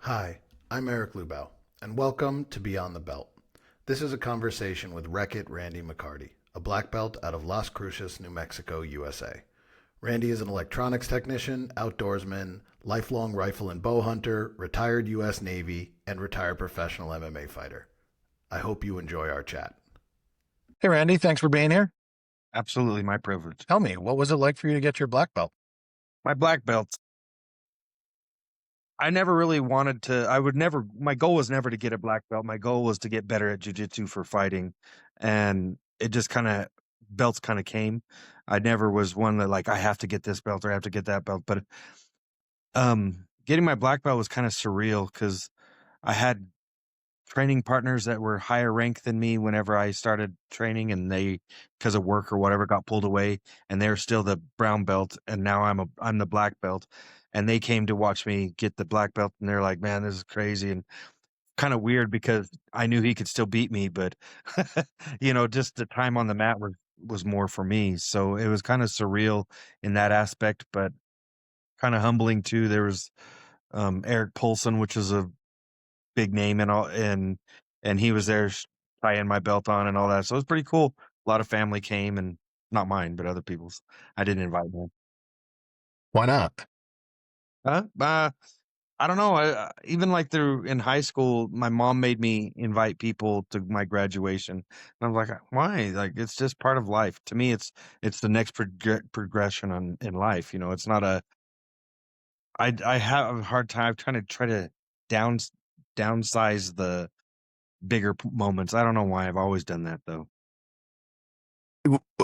Hi, I'm Eric Lubau, and welcome to Beyond the Belt. This is a conversation with Wreck-It Randy McCarty, a black belt out of Las Cruces, New Mexico, USA. Randy is an electronics technician, outdoorsman, lifelong rifle and bow hunter, retired U.S. Navy, and retired professional MMA fighter. I hope you enjoy our chat. Hey, Randy, thanks for being here. Absolutely my privilege. Tell me, what was it like for you to get your black belt? My black belts, I never really wanted to, my goal was never to get a black belt. My goal was to get better at jiu-jitsu for fighting. And it just belts kind of came. I never was one that like, I have to get this belt or I have to get that belt. But getting my black belt was kind of surreal because I had training partners that were higher rank than me whenever I started training, and they, because of work or whatever, got pulled away, and they're still the brown belt, and now I'm the black belt, and they came to watch me get the black belt, and they're like, "Man, this is crazy," and kind of weird because I knew he could still beat me, but just the time on the mat was more for me, so it was kind of surreal in that aspect, but kind of humbling too. There was Eric Polson, which is a big name and all, and he was there tying my belt on and all that. So it was pretty cool. A lot of family came, and not mine, but other people's. I didn't invite them. Why not? Huh? I don't know. Even like through in high school, my mom made me invite people to my graduation, and I'm like, why? Like it's just part of life. To me, it's the next progression in life. It's not a. I have a hard time try to down downsize the bigger moments. I don't know why I've always done that though.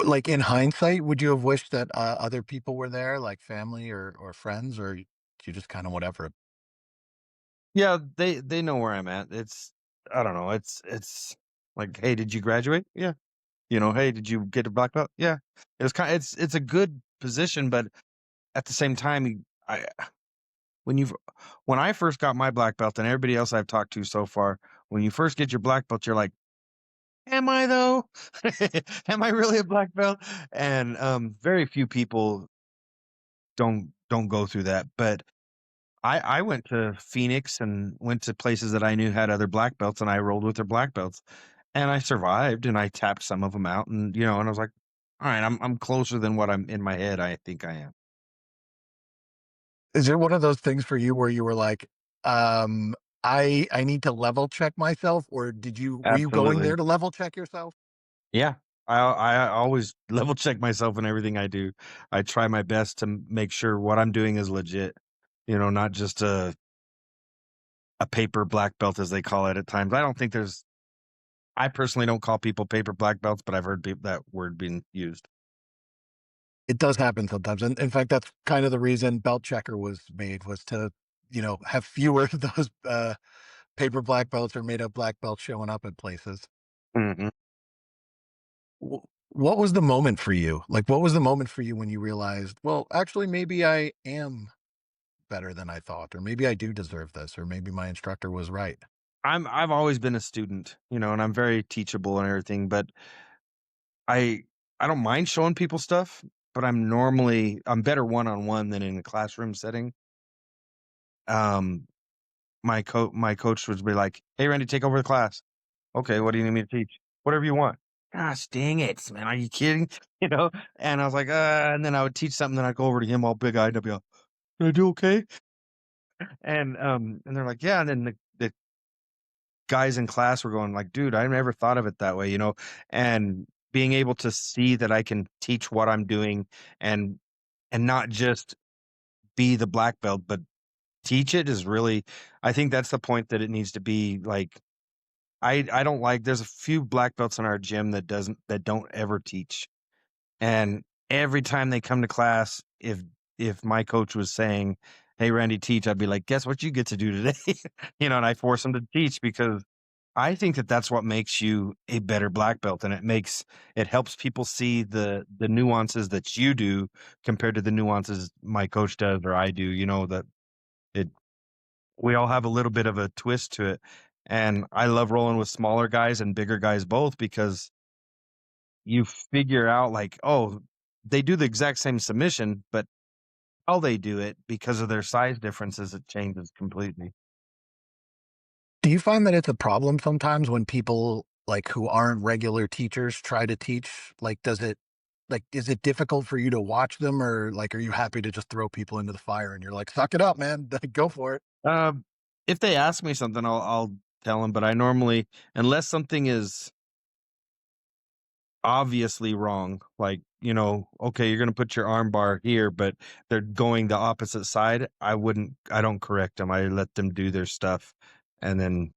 Like in hindsight, would you have wished that other people were there, like family or friends, or you just kind of whatever? Yeah, they know where I'm at. I don't know. It's like, hey, did you graduate? Yeah. Hey, did you get a black belt? Yeah. It's a good position, but at the same time, I when you when I first got my black belt and everybody else I've talked to so far, when you first get your black belt, you're like, am I though? Am I really a black belt? And very few people don't go through that, but I went to Phoenix and went to places that I knew had other black belts, and I rolled with their black belts, and I survived, and I tapped some of them out, and I was like, "All right, I'm closer than what I'm in my head I think I am." Is it one of those things for you where you were like, um, I need to level check myself, or were you going Absolutely. there to level check yourself? Yeah. I always level check myself in everything I do. I try my best to make sure what I'm doing is legit, not just a paper black belt as they call it at times. I personally don't call people paper black belts, but I've heard that word being used. It does happen sometimes, and in fact, that's kind of the reason belt checker was made, was to have fewer of those paper black belts or made up black belts showing up at places. Mhm. What was the moment for you? Like, what was the moment for you when you realized, well, actually, maybe I am better than I thought, or maybe I do deserve this, or maybe my instructor was right? I've always been a student, and I'm very teachable and everything, but I I don't mind showing people stuff, but I'm better one-on-one than in a classroom setting. Um, my coach would be like, "Hey, Randy, take over the class." "Okay, what do you need me to teach?" "Whatever you want." "Gosh dang it, man, are you kidding?" You know? And I was like, and then I would teach something, then I'd go over to him all big-eyed, and I'd be like, "Did I do okay?" And they're like, "Yeah," and then the guys in class were going like, "Dude, I never thought of it that way," and being able to see that I can teach what I'm doing and not just be the black belt, but teach it is really I think that's the point that it needs to be like I don't like there's a few black belts in our gym that don't ever teach. And every time they come to class, if my coach was saying, "Hey, Randy, teach," I'd be like, "Guess what you get to do today?" And I force them to teach because I think that that's what makes you a better black belt, and it helps people see the nuances that you do compared to the nuances my coach does or I do, that it we all have a little bit of a twist to it. And I love rolling with smaller guys and bigger guys both because you figure out like, oh, they do the exact same submission, but how they do it because of their size differences, it changes completely. Do you find that it's a problem sometimes when people like who aren't regular teachers try to teach? Like, is it difficult for you to watch them, or like, are you happy to just throw people into the fire and you're like, suck it up, man, go for it? Um, if they ask me something, I'll tell them, but I normally, unless something is obviously wrong, like, okay, you're gonna put your arm bar here, but they're going the opposite side, I don't correct them. I let them do their stuff, and then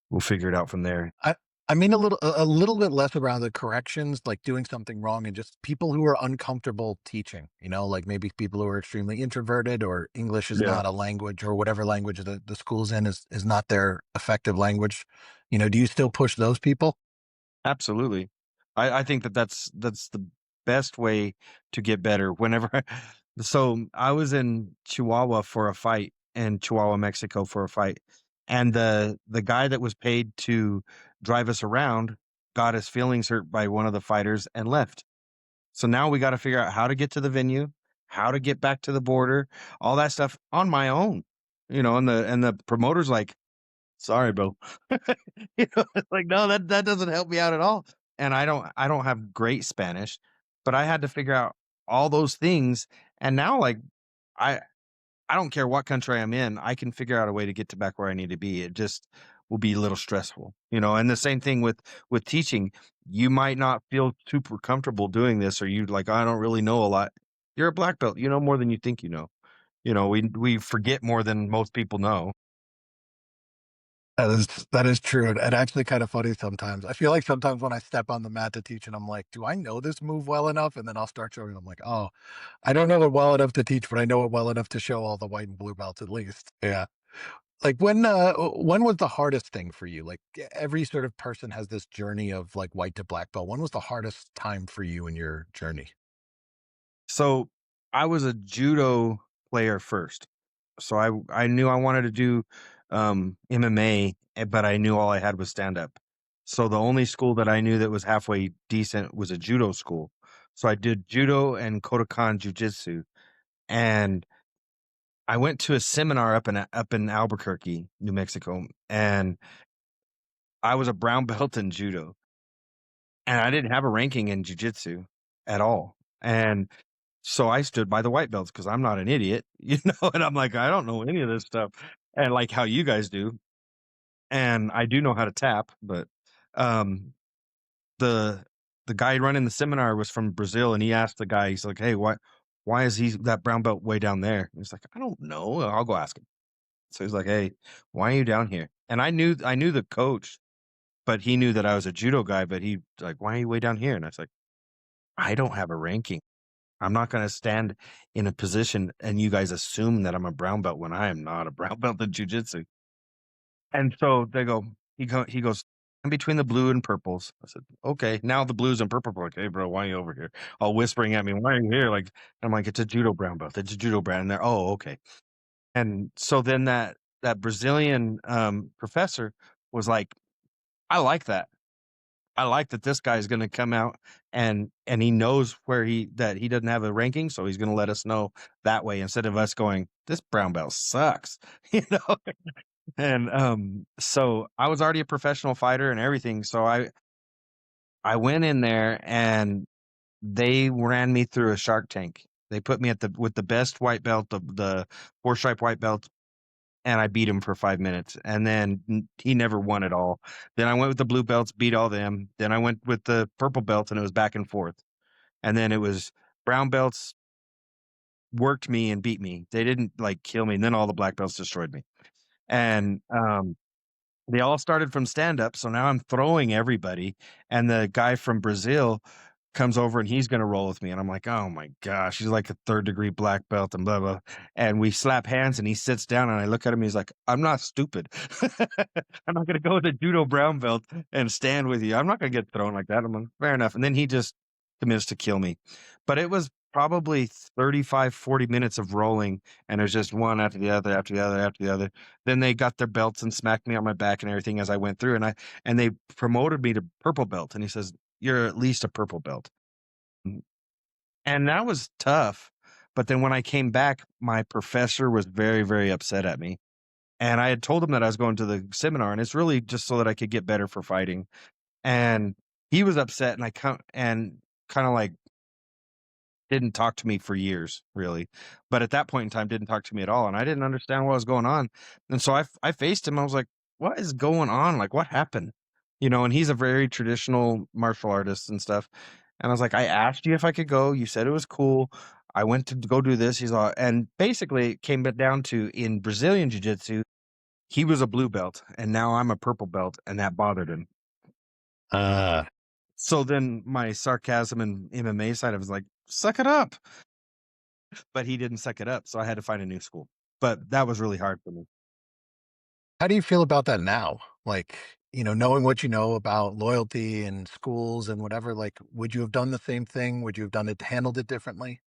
we'll figure it out from there. I I mean a little bit less around the corrections, like doing something wrong, and just people who are uncomfortable teaching, like maybe people who are extremely introverted, or English is Yeah. not a language, or whatever language the school's in is not their effective language. Do you still push those people? Absolutely. I think that's the best way to get better whenever so I was in Chihuahua for a fight, in Chihuahua, Mexico for a fight. And the guy that was paid to drive us around got his feelings hurt by one of the fighters and left. So now we got to figure out how to get to the venue, how to get back to the border, all that stuff on my own. And the promoter's like, sorry, bro. It's like, no, that doesn't help me out at all. And I don't have great Spanish, but I had to figure out all those things. And now, like, I I don't care what country I'm in, I can figure out a way to get to back where I need to be. It just will be a little stressful. And the same thing with teaching. You might not feel super comfortable doing this, or you like, I don't really know a lot. You're a black belt. You know more than you think you know. We forget more than most people know. That is true. And actually kind of funny sometimes. I feel like sometimes when I step on the mat to teach and I'm like, do I know this move well enough? And then I'll start showing. I'm like, oh, I don't know it well enough to teach, but I know it well enough to show all the white and blue belts at least. Yeah. Like when was the hardest thing for you? Like every sort of person has this journey of like white to black belt. When was the hardest time for you in your journey? So I was a judo player first. So I knew I wanted to do MMA, but I knew all I had was stand up. So the only school that I knew that was halfway decent was a judo school. So I did judo and Kodokan Jiu-Jitsu, and I went to a seminar up in Albuquerque, New Mexico, and I was a brown belt in judo, and I didn't have a ranking in jiu-jitsu at all. And so I stood by the white belts because I'm not an idiot, and I'm like, I don't know any of this stuff. And like how you guys do. And I do know how to tap, but um the the guy running the seminar was from Brazil, and he asked the guy, he's like, hey, why is he that brown belt way down there? He's like, I don't know. I'll go ask him. So he's like, hey, why are you down here? And I knew the coach, but he knew that I was a judo guy, but he like, why are you way down here? And I was like, I don't have a ranking. I'm not going to stand in a position and you guys assume that I'm a brown belt when I am not a brown belt in jujitsu. And so he goes, I'm between the blue and purples. I said, okay. Now the blues and purple are like, hey, bro, why are you over here? All whispering at me, why are you here? Like, I'm like, it's a judo brown belt. It's a judo brown. And they're, oh, okay. And so then that Brazilian professor was like, I like that. I like that this guy's going to come out and he knows that he doesn't have a ranking, so he's going to let us know that way instead of us going, this brown belt sucks, you know. And so I was already a professional fighter and everything, so I went in there and they ran me through a shark tank. They put me with the best white belt, the four stripe white belt, and I beat him for 5 minutes, and then he never won at all. Then I went with the blue belts, beat all them. Then I went with the purple belt, and it was back and forth. And then it was brown belts worked me and beat me. They didn't like kill me. And then all the black belts destroyed me. And they all started from stand up. So now I'm throwing everybody. And the guy from Brazil comes over and he's going to roll with me. And I'm like, oh my gosh, he's like a third degree black belt and blah, blah. And we slap hands and he sits down and I look at him. He's like, I'm not stupid. I'm not going to go with a judo brown belt and stand with you. I'm not going to get thrown like that. I'm like, fair enough. And then he just commits to kill me. But it was probably 35, 40 minutes of rolling. And there's just one after the other, after the other, after the other. Then they got their belts and smacked me on my back and everything as I went through. And they promoted me to purple belt. And he says, you're at least a purple belt. And that was tough. But then when I came back, my professor was very, very upset at me. And I had told him that I was going to the seminar, and it's really just so that I could get better for fighting. And he was upset, and I kind of like didn't talk to me for years, really. But at that point in time, didn't talk to me at all, and I didn't understand what was going on. And so I faced him. I was like, "What is going on? Like, what happened?" And he's a very traditional martial artist and stuff. And I was like, "I asked you if I could go. You said it was cool. I went to go do this." He's all, and basically it came down to in Brazilian Jiu-Jitsu, he was a blue belt, and now I'm a purple belt, and that bothered him. Uh, So then my sarcasm and MMA side, I was like, "Suck it up." But he didn't suck it up, so I had to find a new school. But that was really hard for me. how do you feel about that now? Like, knowing what you know about loyalty and schools and whatever, like, would you have done the same thing? Would you have handled it differently?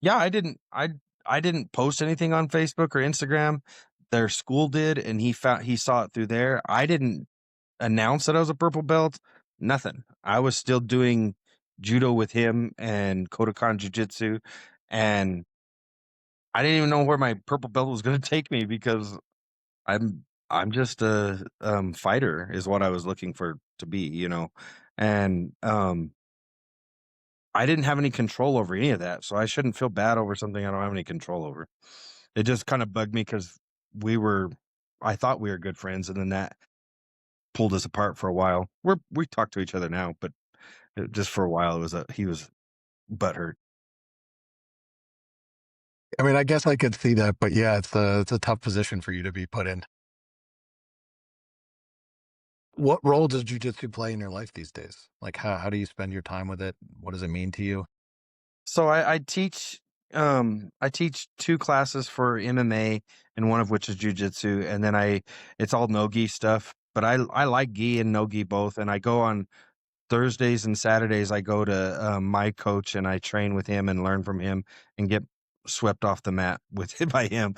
Yeah, I didn't post anything on Facebook or Instagram. Their school did, and he saw it through there. I didn't announce that I was a purple belt. Nothing. I was still doing judo with him and Kodokan Jiu-Jitsu, and I didn't even know where my purple belt was going to take me because I'm just a fighter is what I was looking for to be. And I didn't have any control over any of that, so I shouldn't feel bad over something I don't have any control over. It just kind of bugged me because we were, I thought we were good friends, and then that pulled us apart for a while. We talk to each other now, but just for a while, he was butthurt. I mean, I guess I could see that, but yeah, it's a tough position for you to be put in. What role does jujitsu play in your life these days? Like, how do you spend your time with it? What does it mean to you? So I teach two classes for MMA, and one of which is jujitsu, and then it's all no gi stuff. But I like gi and no gi both, and I go on Thursdays and Saturdays. I go to my coach, and I train with him and learn from him and get swept off the mat with by him.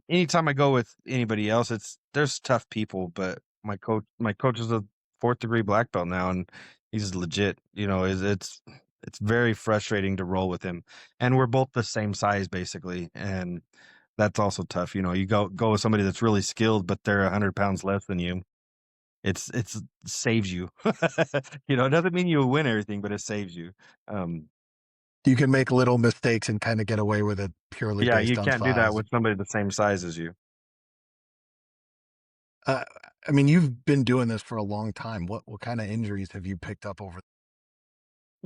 Anytime I go with anybody else, there's tough people, but my coach is a fourth degree black belt now, and he's legit. It's very frustrating to roll with him, and we're both the same size basically, and that's also tough. You go with somebody that's really skilled, but they're 100 pounds less than you. It's saves you. It doesn't mean you win everything, but it saves you. Um, You can make little mistakes and kind of get away with it purely yeah, you based on can't do that size. with somebody the same size as you. Uh, I mean, you've been doing this for a long time. What kind of injuries have you picked up over?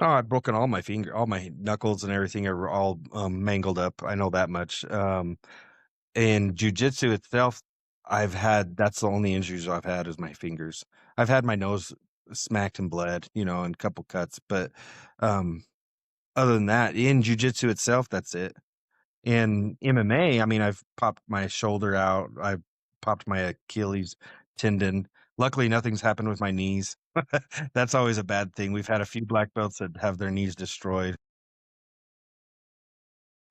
Oh, I've broken all my knuckles and everything are all mangled up. I know that much. In jujitsu itself, that's the only injuries I've had is my fingers. I've had my nose smacked and bled, and a couple cuts, but um, other than that, in jujitsu itself, that's it. In MMA, I mean, I've popped my shoulder out. I popped my Achilles tendon. Luckily, nothing's happened with my knees. That's always a bad thing. We've had a few black belts that have their knees destroyed.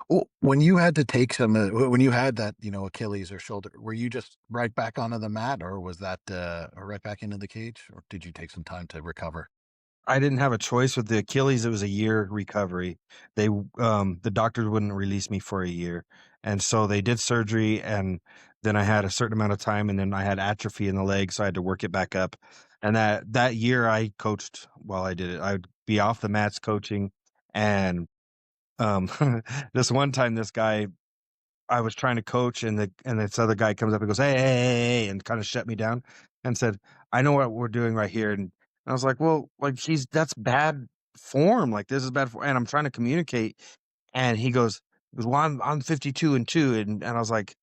Well, when you had to take when you had that, Achilles or shoulder, were you just right back onto the mat, or was that or right back into the cage, or did you take some time to recover? I didn't have a choice with the Achilles. It was a year recovery. The doctors wouldn't release me for a year. And so they did surgery, and then I had a certain amount of time, and then I had atrophy in the leg. So I had to work it back up. And that year I coached while I did it. I'd be off the mats coaching. And, um, this one time, this guy, I was trying to coach, and this other guy comes up and goes, "Hey, hey, hey, hey," and kind of shut me down and said, "I know what we're doing right here." And I was like, "Well, like that's bad form. Like this is bad form." And I'm trying to communicate, and he goes, "Well, I'm 52 and 2," and I was like,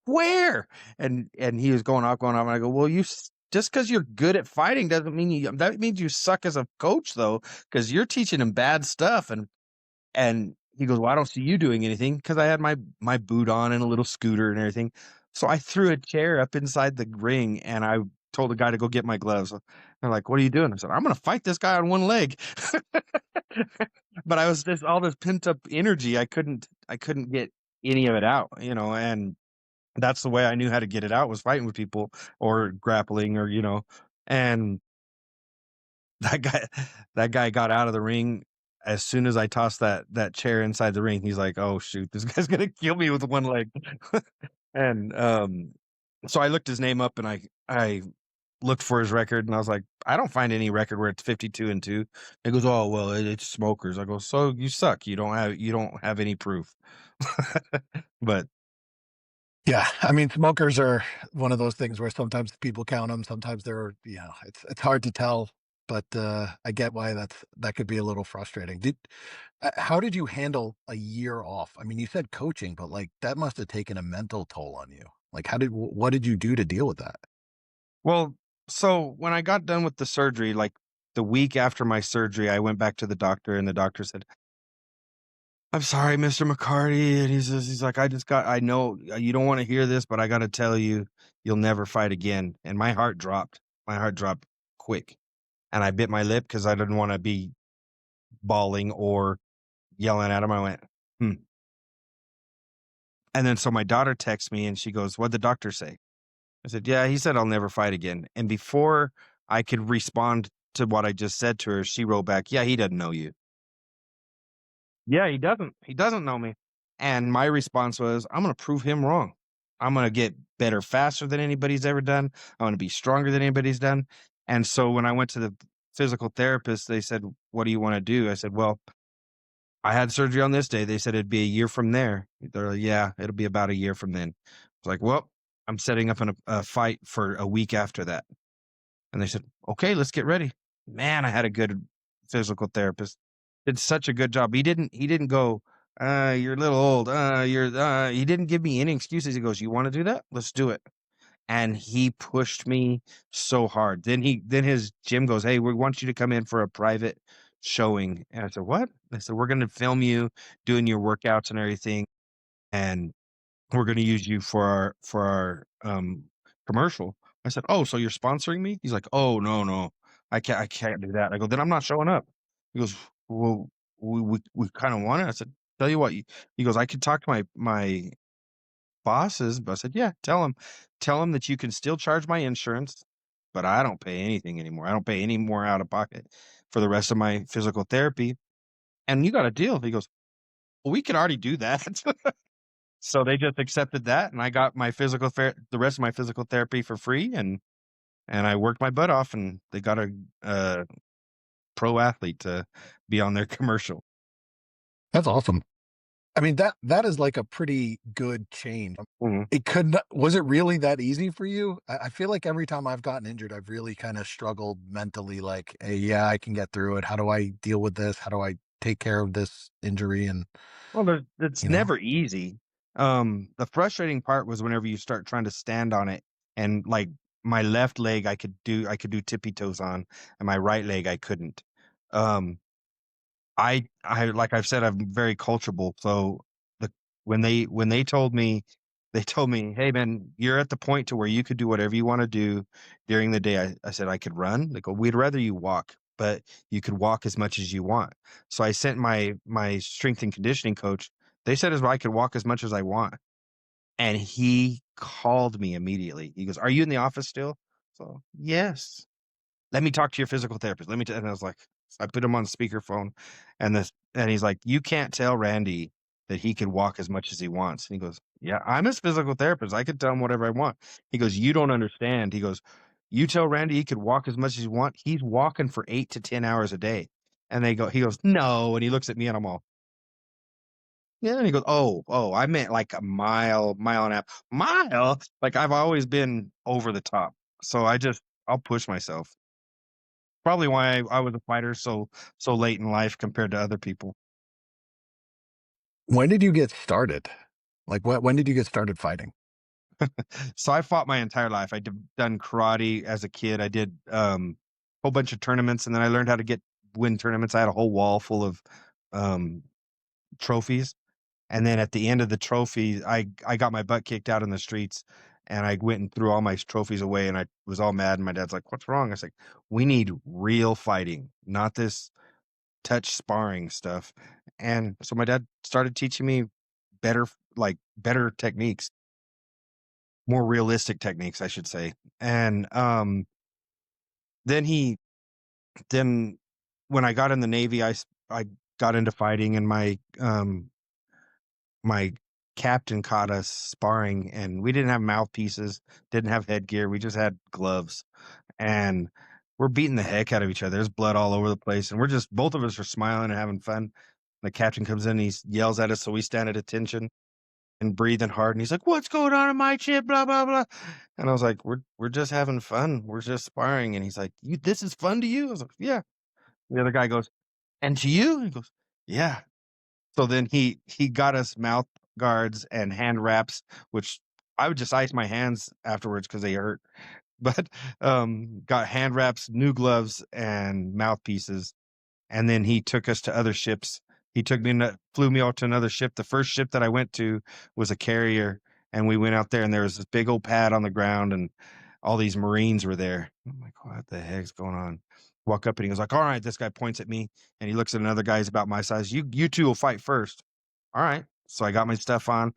"Where?" And he was going off, and I go, "Well, just because you're good at fighting doesn't mean that means you suck as a coach, though, because you're teaching him bad stuff." And he goes, "Well, I don't see you doing anything," because I had my boot on and a little scooter and everything. So I threw a chair up inside the ring, and I told the guy to go get my gloves. They're like, "What are you doing?" I said, "I'm gonna fight this guy on one leg." But I was just all this pent up energy. I couldn't get any of it out, and that's the way I knew how to get it out was fighting with people or grappling or. And that guy that guy got out of the ring as soon as I tossed that chair inside the ring. He's like, "Oh shoot, this guy's gonna kill me with one leg." And So I looked his name up and I looked for his record and I was like, I don't find any record where it's 52-2. He goes, oh well, it's smokers. I go, so you suck. You don't have any proof. But Yeah, I mean, smokers are one of those things where sometimes people count them, sometimes they're, it's hard to tell, but I get why that could be a little frustrating. How did you handle a year off? I mean, you said coaching, but like that must have taken a mental toll on you. Like, what did you do to deal with that? well, so when I got done with the surgery, like the week after my surgery, I went back to the doctor and the doctor said, I'm sorry, Mr. McCarty. And he's like, I know you don't want to hear this, but I got to tell you, you'll never fight again. And my heart dropped. My heart dropped quick. And I bit my lip because I didn't want to be bawling or yelling at him. I went, hmm. And then so my daughter texts me and she goes, what'd the doctor say? I said, yeah, he said I'll never fight again. And before I could respond to what I just said to her, she wrote back, yeah, he doesn't know you. Yeah, he doesn't. He doesn't know me. And my response was, I'm going to prove him wrong. I'm going to get better faster than anybody's ever done. I'm going to be stronger than anybody's done. And so when I went to the physical therapist, they said, what do you want to do? I said, well, I had surgery on this day. They said it'd be a year from there. They're like, yeah, it'll be about a year from then. I was like, well, I'm setting up a fight for a week after that. And they said, okay, let's get ready. Man, I had a good physical therapist. Did such a good job. He didn't go, you're a little old. He didn't give me any excuses. He goes, you want to do that? Let's do it. And he pushed me so hard. Then his gym goes, hey, we want you to come in for a private showing. And I said, what? They said, we're going to film you doing your workouts and everything. And we're gonna use you for our commercial. I said, "Oh, so you're sponsoring me?" He's like, "Oh, no, no. I can't do that." I go, "Then I'm not showing up." He goes, "Well, we kinda want it." I said, "Tell you what," he goes, "I could talk to my bosses," but I said, "Yeah, tell 'em that you can still charge my insurance, but I don't pay anything anymore. I don't pay any more out of pocket for the rest of my physical therapy, and you got a deal." He goes, "Well, we could already do that." So they just accepted that, and I got the rest of my physical therapy for free, and I worked my butt off, and they got a pro athlete to be on their commercial. That's awesome. I mean, that is like a pretty good change. Mhm. It could not, was it really that easy for you? I feel like every time I've gotten injured, I've really kind of struggled mentally, like, hey, yeah, I can get through it. How do I deal with this? How do I take care of this injury? And, Well, it's you know, never easy. The frustrating part was whenever you start trying to stand on it, and, like, my left leg, I could do tippy toes on, and my right leg, I couldn't. Um I like I've said, I'm very coachable, so the when they told me, "Hey, man, you're at the point to where you could do whatever you wanna do during the day." I said, "I could run?" They go, "We'd rather you walk, but you could walk as much as you want." So I sent my strength and conditioning coach. They said as well I could walk as much as I want, and he called me immediately. He goes, "Are you in the office still?" So, "Yes." Let me talk to your physical therapist. And I was like, I put him on speakerphone and he's like, you can't tell Randy that he can walk as much as he wants. And he goes, yeah, I'm his physical therapist. I can tell him whatever I want. He goes, you don't understand. He goes, you tell Randy he could walk as much as he wants. He's walking for 8 to 10 hours a day. And he goes, no. And he looks at me and I'm all, yeah. And he goes, oh, I meant like a mile and a half. Mile? Like I've always been over the top. So I'll push myself. Probably why I was a fighter so late in life compared to other people. when did you get started? Like, when did you get started fighting? So I fought my entire life. Done karate as a kid. I did whole bunch of tournaments, and then I learned how to win tournaments. I had a whole wall full of um, trophies, and then at the end of the trophy, I got my butt kicked out in the streets, and I went and threw all my trophies away, and I was all mad. And my dad's like, "What's wrong?" I was like, "We need real fighting, not this touch sparring stuff." And so my dad started teaching me better techniques, more realistic techniques, I should say. And then he then when I got in the Navy, I got into fighting, and my captain caught us sparring, and we didn't have mouthpieces, didn't have headgear. We just had gloves, and we're beating the heck out of each other. There's blood all over the place, and we're just both of us are smiling and having fun. The captain comes in, and he yells at us, so we stand at attention and breathing hard. And he's like, "What's going on in my ship?" Blah blah blah. And I was like, "We're just having fun. We're just sparring." And he's like, "You this is fun to you?" I was like, "Yeah." The other guy goes, "And to you?" He goes, "Yeah." So then he got us mouth guards and hand wraps, which I would just ice my hands afterwards because they hurt. But got hand wraps, new gloves, and mouthpieces. And then he took us to other ships. He took me, flew me out to another ship. The first ship that I went to was a carrier, and we went out there, and there was this big old pad on the ground, and all these Marines were there. I'm like, what the heck's going on? Walk up, and he was like, all right. This guy points at me, and he looks at another guy who's about my size. You two will fight first. All right. So I got my stuff on,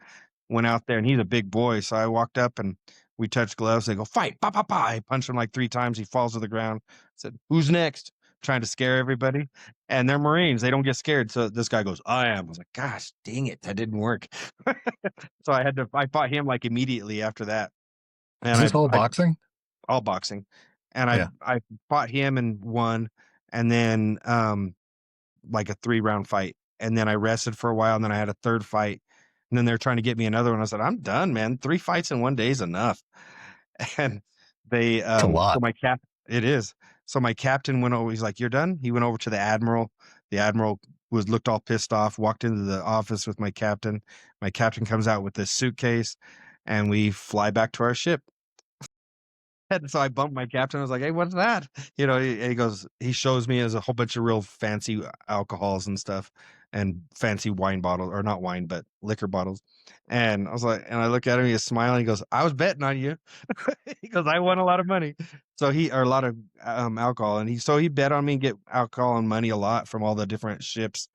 went out there, and he's a big boy. So I walked up, and we touched gloves. They go, fight, pa, pa, pa. I punched him like 3 times. He falls to the ground. I said, who's next? Trying to scare everybody. And they're Marines. They don't get scared. So this guy goes, I am. I was like, gosh, dang it. That didn't work. So I fought him like immediately after that. Is And this all I boxing? all boxing. And Yeah. I fought him and won. And then, like a 3-round fight. And then I rested for a while. And then I had a third fight. And then they're trying to get me another one. I said, I'm done, man. 3 fights in one day is enough. And they, It's a lot. it is. So my captain went over, he's like, you're done? He went over to the admiral. The admiral looked all pissed off, walked into the office with my captain. My captain comes out with this suitcase, and we fly back to our ship. And so I bumped my captain. I was like, hey, what's that? He goes, he shows me as a whole bunch of real fancy alcohols and stuff, and fancy wine bottles, or not wine, but liquor bottles. And I was like, and I look at him, he's smiling. He goes, I was betting on you. He goes, I won a lot of money. Or a lot of alcohol. And he bet on me and get alcohol and money a lot from all the different ships.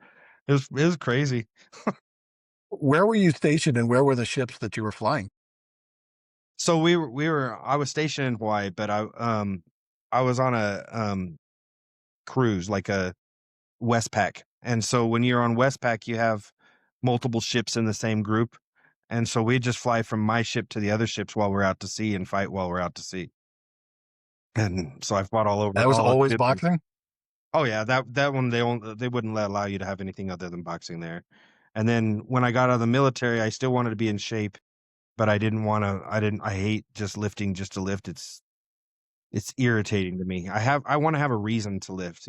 It was crazy. Where were you stationed, and where were the ships that you were flying? So I was stationed in Hawaii, but I was on a cruise, like a Westpac. And so when you're on Westpac, you have multiple ships in the same group. And so we just fly from my ship to the other ships while we're out to sea and fight while we're out to sea. And so I fought all over That was all the always ships. boxing? Oh yeah, that one they wouldn't allow you to have anything other than boxing there. And then when I got out of the military, I still wanted to be in shape, but I hate just lifting just to lift. It's irritating to me. I want to have a reason to lift.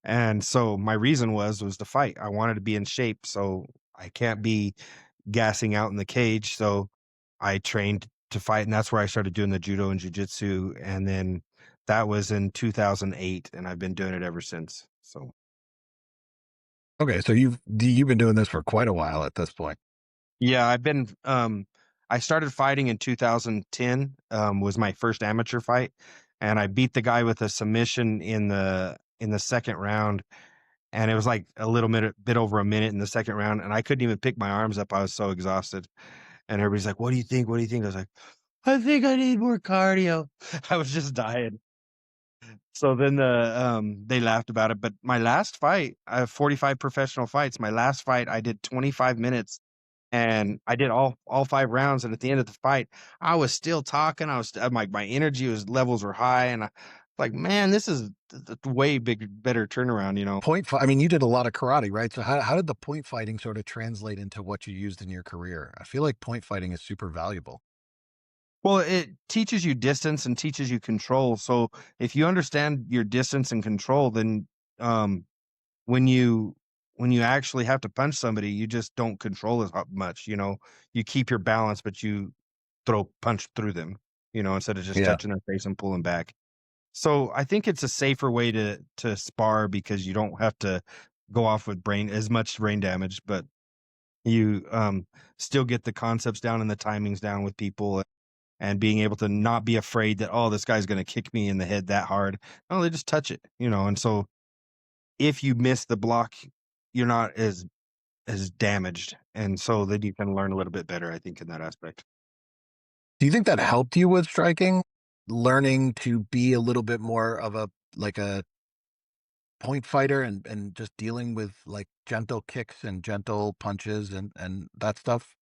And so my reason was to fight. I wanted to be in shape, so I can't be gassing out in the cage. So I trained to fight, and that's where I started doing the judo and jiu-jitsu. And then that was in 2008, and I've been doing it ever since. So Okay, so you've been doing this for quite a while at this point. yeah, I started fighting in 2010, was my first amateur fight, and I beat the guy with a submission in the second round, and it was like a little bit over a minute in the second round, and I couldn't even pick my arms up. I was so exhausted. And everybody's like, "What do you think? What do you think?" I was like, "I think I need more cardio." I was just dying. So then they laughed about it. But my last fight, I have 45 professional fights. My last fight, I did 25 minutes, and I did all 5 rounds. And at the end of the fight, I was still talking. My energy levels were high, and like, man, this is way better turnaround. I mean, you did a lot of karate, right? So how did the point fighting sort of translate into what you used in your career? I feel like point fighting is super valuable. Well, it teaches you distance and teaches you control. So if you understand your distance and control, then um, when you actually have to punch somebody, you just don't control as much. You keep your balance, but you punch through them. Instead of just Yeah. touching their face and pulling back. So I think it's a safer way to spar because you don't have to go off with as much brain damage, but you still get the concepts down and the timings down with people, and being able to not be afraid that, oh, this guy's going to kick me in the head that hard. No, they just touch it. And so if you miss the block, you're not as damaged. And so then you can learn a little bit better, I think, in that aspect. Do you think that helped you with striking, learning to be a little bit more of a point fighter, and just dealing with like gentle kicks and gentle punches and that stuff?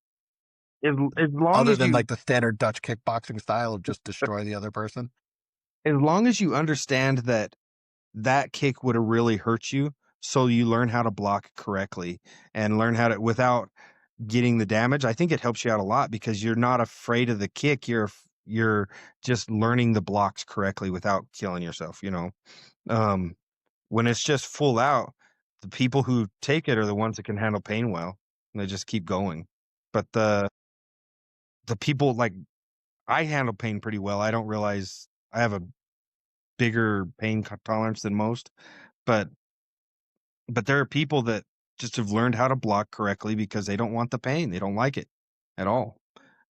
as long Other as than you like the standard Dutch kickboxing style of just destroy the other person. as long as you understand that that kick would have really hurt you, so you learn how to block correctly and learn how to without getting the damage. I think it helps you out a lot because you're not afraid of the kick. You're just learning the blocks correctly without killing yourself, you know. Um, when it's just full out, the people who take it are the ones that can handle pain well, and they just keep going. But the people like I handle pain pretty well. I don't realize I have a bigger pain tolerance than most, but there are people that just have learned how to block correctly because they don't want the pain. They don't like it at all.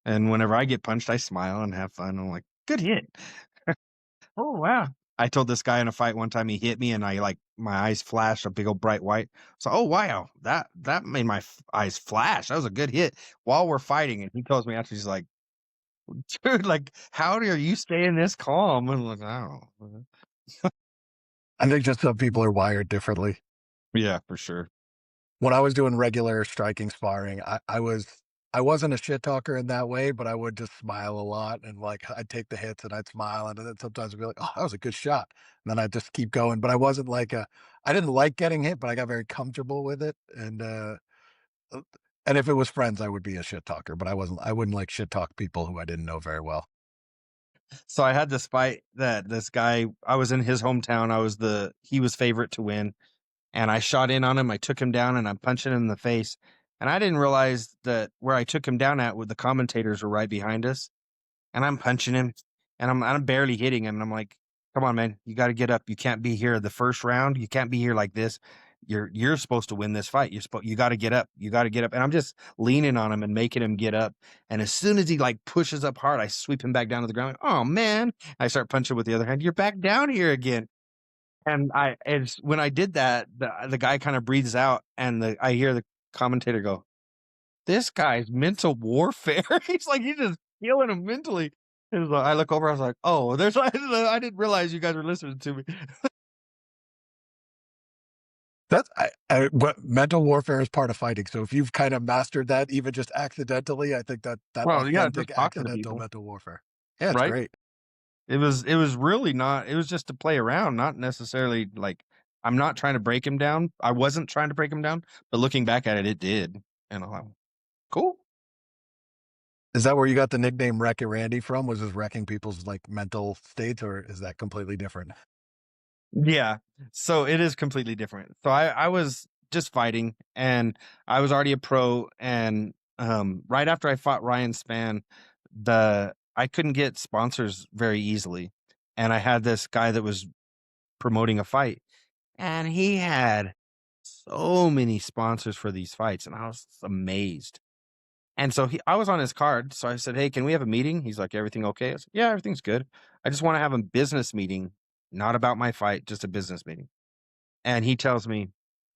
And whenever I get punched, I smile and have fun. I'm like, good hit. Oh wow. I told this guy in a fight one time he hit me and I like my eyes flashed a big old bright white. So, oh wow, that made my eyes flash. That was a good hit while we're fighting. And he tells me after he's like, dude, like, how are you staying this calm? And I'm like, I don't know. I think just some people are wired differently. Yeah, for sure. When I was doing regular striking sparring, I wasn't a shit talker in that way, but I would just smile a lot and like I'd take the hits and I'd smile and then sometimes I'd be like, oh, that was a good shot. And then I'd just keep going. But I wasn't like I didn't like getting hit, but I got very comfortable with it. Uh, and if it was friends, I would be a shit talker, but I wouldn't like shit talk people who I didn't know very well. So I had this fight that this guy, I was in his hometown. He was favorite to win. And I shot in on him. I took him down and I'm punching him in the face. And I didn't realize that where I took him down at with the commentators were right behind us. And I'm punching him and I'm barely hitting him. And I'm like, come on, man, you got to get up. You can't be here the first round. You can't be here like this. You're supposed to win this fight. You got to get up. You got to get up. And I'm just leaning on him and making him get up. And as soon as he like pushes up hard, I sweep him back down to the ground. Oh man. I start punching with the other hand. You're back down here again. And when I did that, the guy kind of breathes out and I hear the commentator go, this guy's mental warfare. He's just killing him mentally. And I look over, I was like, oh, I didn't realize you guys were listening to me. That's what mental warfare is part of fighting. So if you've kind of mastered that, even just accidentally, I think that Well, yeah, authentic just talking to accidental people, mental warfare. Yeah, it's right? great. It was really not, it was just to play around, not necessarily like, I'm not trying to break him down. I wasn't trying to break him down, but looking back at it, it did. And I'm like, cool. Is that where you got the nickname Wreck It Randy from? Was this wrecking people's like mental states, or is that completely different? Yeah. So it is completely different. So I was just fighting and I was already a pro and right after I fought Ryan Spann, I couldn't get sponsors very easily. And I had this guy that was promoting a fight and he had so many sponsors for these fights and I was amazed. And so I was on his card. So I said, "Hey, can we have a meeting?" He's like, "Everything okay?" I said, "Yeah, everything's good. I just want to have a business meeting, not about my fight, just a business meeting." And he tells me,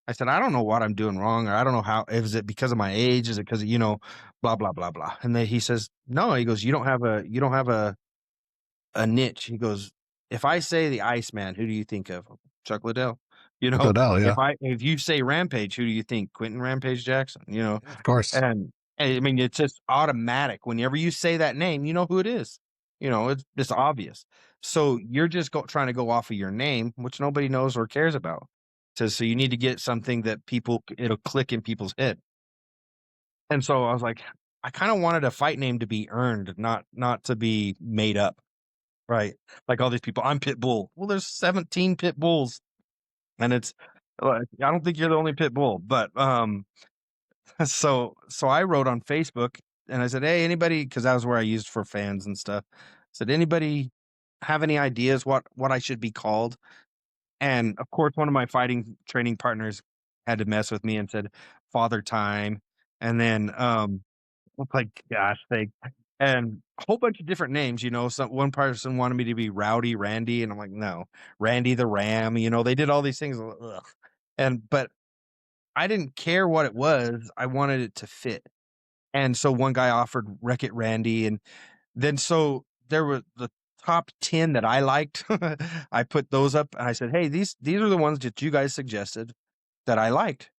I said, "I don't know what I'm doing wrong, or I don't know how. Is it because of my age? Is it because of, blah blah blah blah?" And then he says, "No." He goes, you don't have a niche." He goes, "If I say the Iceman, who do you think of? Chuck Liddell. Liddell, yeah, If you say Rampage, who do you think? Quentin Rampage Jackson. of course. And I mean, it's just automatic. Whenever you say that name, you know who it is. It's just obvious. So you're just trying to go off of your name, which nobody knows or cares about. So you need to get something that it'll click in people's head. And so I was like, I kind of wanted a fight name to be earned, not to be made up. Right. Like all these people, I'm Pitbull. Well, there's 17 pit bulls. And I don't think you're the only pit bull, but so I wrote on Facebook and I said, "Hey, anybody," because that was where I used for fans and stuff. I said, "Anybody have any ideas what I should be called?" And of course, one of my fighting training partners had to mess with me and said, "Father Time." And then I was like, gosh, and a whole bunch of different names. One person wanted me to be Rowdy Randy, and I'm like, no, Randy the Ram. They did all these things, ugh. But I didn't care what it was. I wanted it to fit. And so one guy offered Wreck It Randy. And then so there were the top 10 that I liked. I put those up and I said, hey, these are the ones that you guys suggested that I liked.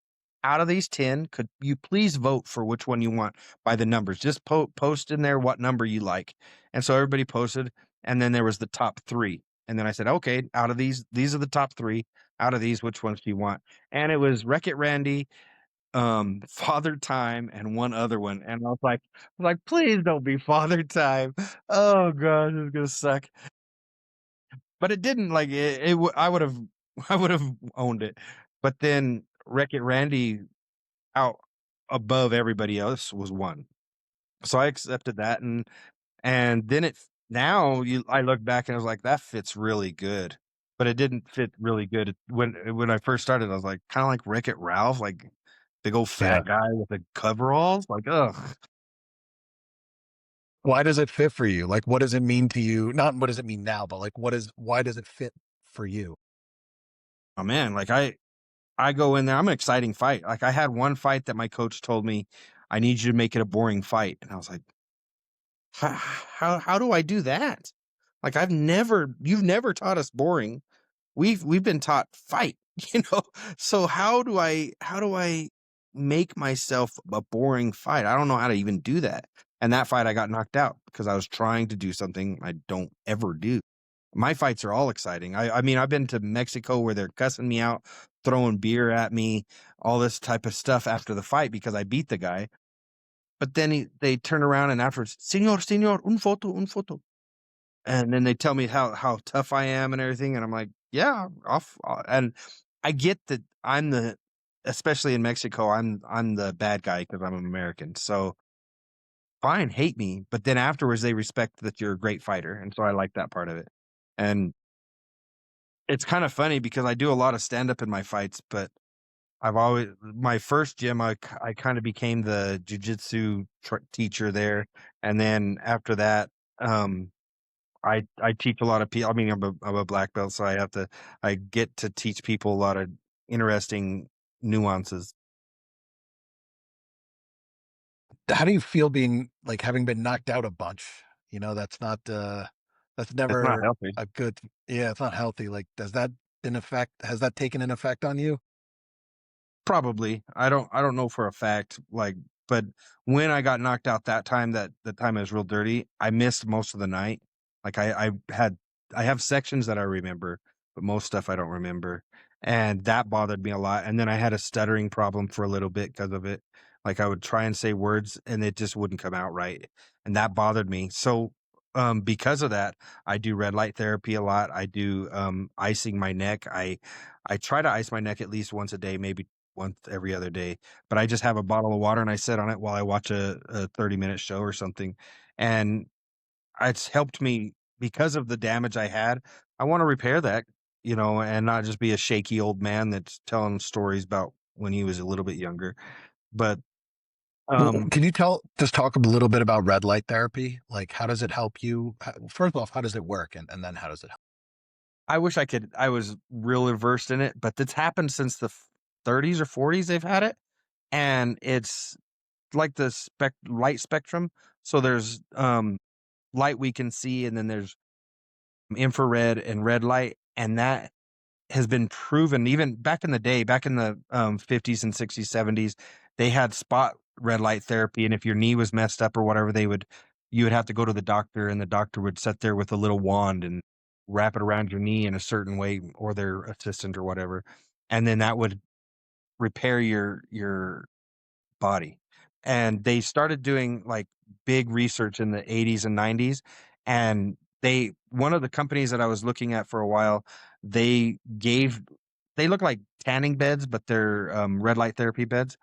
out of these 10, could you please vote for which one you want by the numbers? Just post in there what number you like. And so everybody posted, and then there was the top 3. And then I said, okay, out of these are the top 3. Out of these, which ones do you want? And it was Wreck-It Randy, Father Time, and one other one. And I was like, please don't be Father Time. Oh gosh, it's gonna suck. But it didn't, like I would have I would have owned it. But then Wreck-It Randy out above everybody else was 1. So I accepted that, and then I look back and I was like, that fits really good. But it didn't fit really good when I first started. I was like, kind of like Wreck-It Ralph, like big old Yeah. fat guy with the coveralls. Like, ugh. Why does it fit for you? Like, what does it mean to you? Not what does it mean now, but like, why does it fit for you? Oh man, like I go in there. I'm an exciting fight. Like I had one fight that my coach told me, I need you to make it a boring fight, and I was like, how do I do that? Like you've never taught us boring. We've been taught fight, you know. So how do I make myself a boring fight? I don't know how to even do that. And that fight I got knocked out because I was trying to do something I don't ever do. My fights are all exciting. I mean, I've been to Mexico where they're cussing me out, throwing beer at me, all this type of stuff after the fight because I beat the guy. But then they turn around and afterwards, Senor, un photo, un photo. And then they tell me how tough I am and everything, and I'm like, yeah, and I get that especially in Mexico, I'm the bad guy because I'm an American. So fine, hate me, but then afterwards they respect that you're a great fighter, and so I like that part of it. And it's kind of funny because I do a lot of stand up in my fights, but my first gym, I kind of became the jujitsu teacher there, and then after that, um, I teach a lot of people. I mean, I'm a black belt, so I get to teach people a lot of interesting nuances. How do you feel being like having been knocked out a bunch? You know, that's It's not never healthy. a good, yeah, it's not healthy. Like, has that taken an effect on you? Probably. I don't know for a fact, like, but when I got knocked out that time, that the time I was real dirty, I missed most of the night. Like I have sections that I remember, but most stuff I don't remember. And that bothered me a lot. And then I had a stuttering problem for a little bit because of it. Like I would try and say words and it just wouldn't come out right. And that bothered me. So because of that, I do red light therapy a lot. I do icing my neck. I try to ice my neck at least once a day, maybe once every other day. But I just have a bottle of water and I sit on it while I watch a 30-minute show or something. And it's helped me because of the damage I had. I want to repair that, and not just be a shaky old man that's telling stories about when he was a little bit younger. But Well, um can you just talk a little bit about red light therapy? Like, how does it help you? First off, how does it work? And then how does it help? I was real versed in it, but it's happened since the 30s or 40s they've had it. And it's like the light spectrum. So there's light we can see, and then there's infrared and red light, and that has been proven even back in the day, back in the 50s and 60s, 70s, they had spot red light therapy. And if your knee was messed up or whatever, you would have to go to the doctor, and the doctor would sit there with a little wand and wrap it around your knee in a certain way, or their assistant or whatever. And then that would repair your body. And they started doing like big research in the 80s and 90s. And one of the companies that I was looking at for a while, they look like tanning beds, but they're red light therapy beds.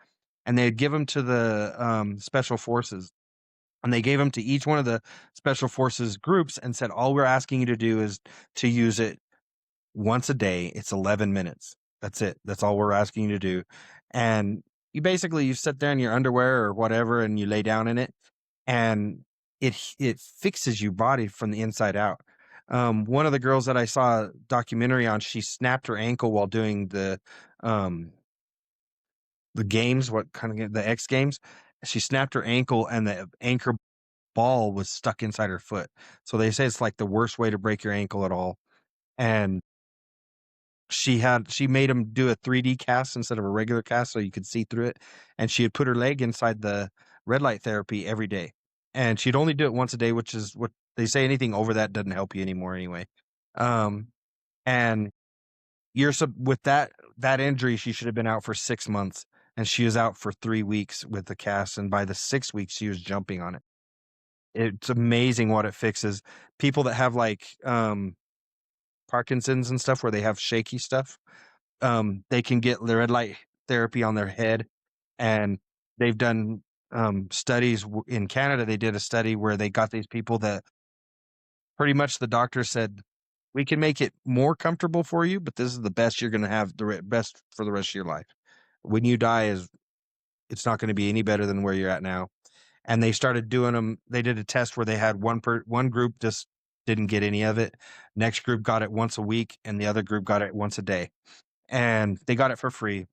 And they'd give them to the special forces. And they gave them to each one of the special forces groups and said, all we're asking you to do is to use it once a day. It's 11 minutes. That's it. That's all we're asking you to do. And you sit there in your underwear or whatever, and you lay down in it, and it fixes your body from the inside out. One of the girls that I saw a documentary on, she snapped her ankle while doing um, the games, the X Games. She snapped her ankle, and the anchor ball was stuck inside her foot. So they say it's like the worst way to break your ankle at all. And she made him do a 3D cast instead of a regular cast so you could see through it. And she had put her leg inside the red light therapy every day. And she'd only do it once a day, which is what they say, anything over that doesn't help you anymore anyway. And with that injury, she should have been out for 6 months, and she was out for 3 weeks with the cast. And by the 6th week, she was jumping on it. It's amazing what it fixes. People that have like Parkinson's and stuff, where they have shaky stuff, they can get the red light therapy on their head. And they've done studies in Canada. They did a study where they got these people that pretty much the doctor said, we can make it more comfortable for you, but this is the best you're going to have, the best for the rest of your life. When you die, it's not going to be any better than where you're at now. And they started doing them. They did a test where they had one group just didn't get any of it. Next group got it once a week, and the other group got it once a day. And they got it for free.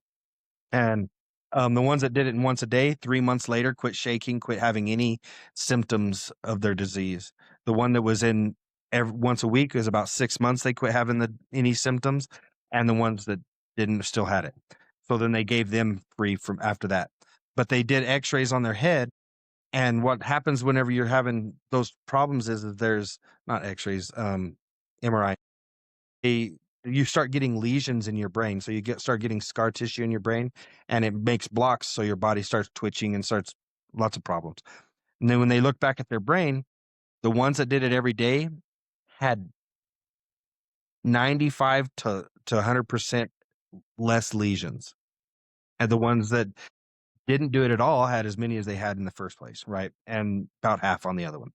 And the ones that did it once a day, 3 months later, quit shaking, quit having any symptoms of their disease. The one that was in once a week is about 6 months. They quit having any symptoms, and the ones that didn't still had it. So then they gave them free from after that. But they did X-rays on their head. And what happens whenever you're having those problems is that there's not X-rays, MRI. You start getting lesions in your brain. So you start getting scar tissue in your brain, and it makes blocks. So your body starts twitching and starts lots of problems. And then when they look back at their brain, the ones that did it every day had 95 to 100% less lesions. And the ones that didn't do it at all had as many as they had in the first place, right? And about half on the other one.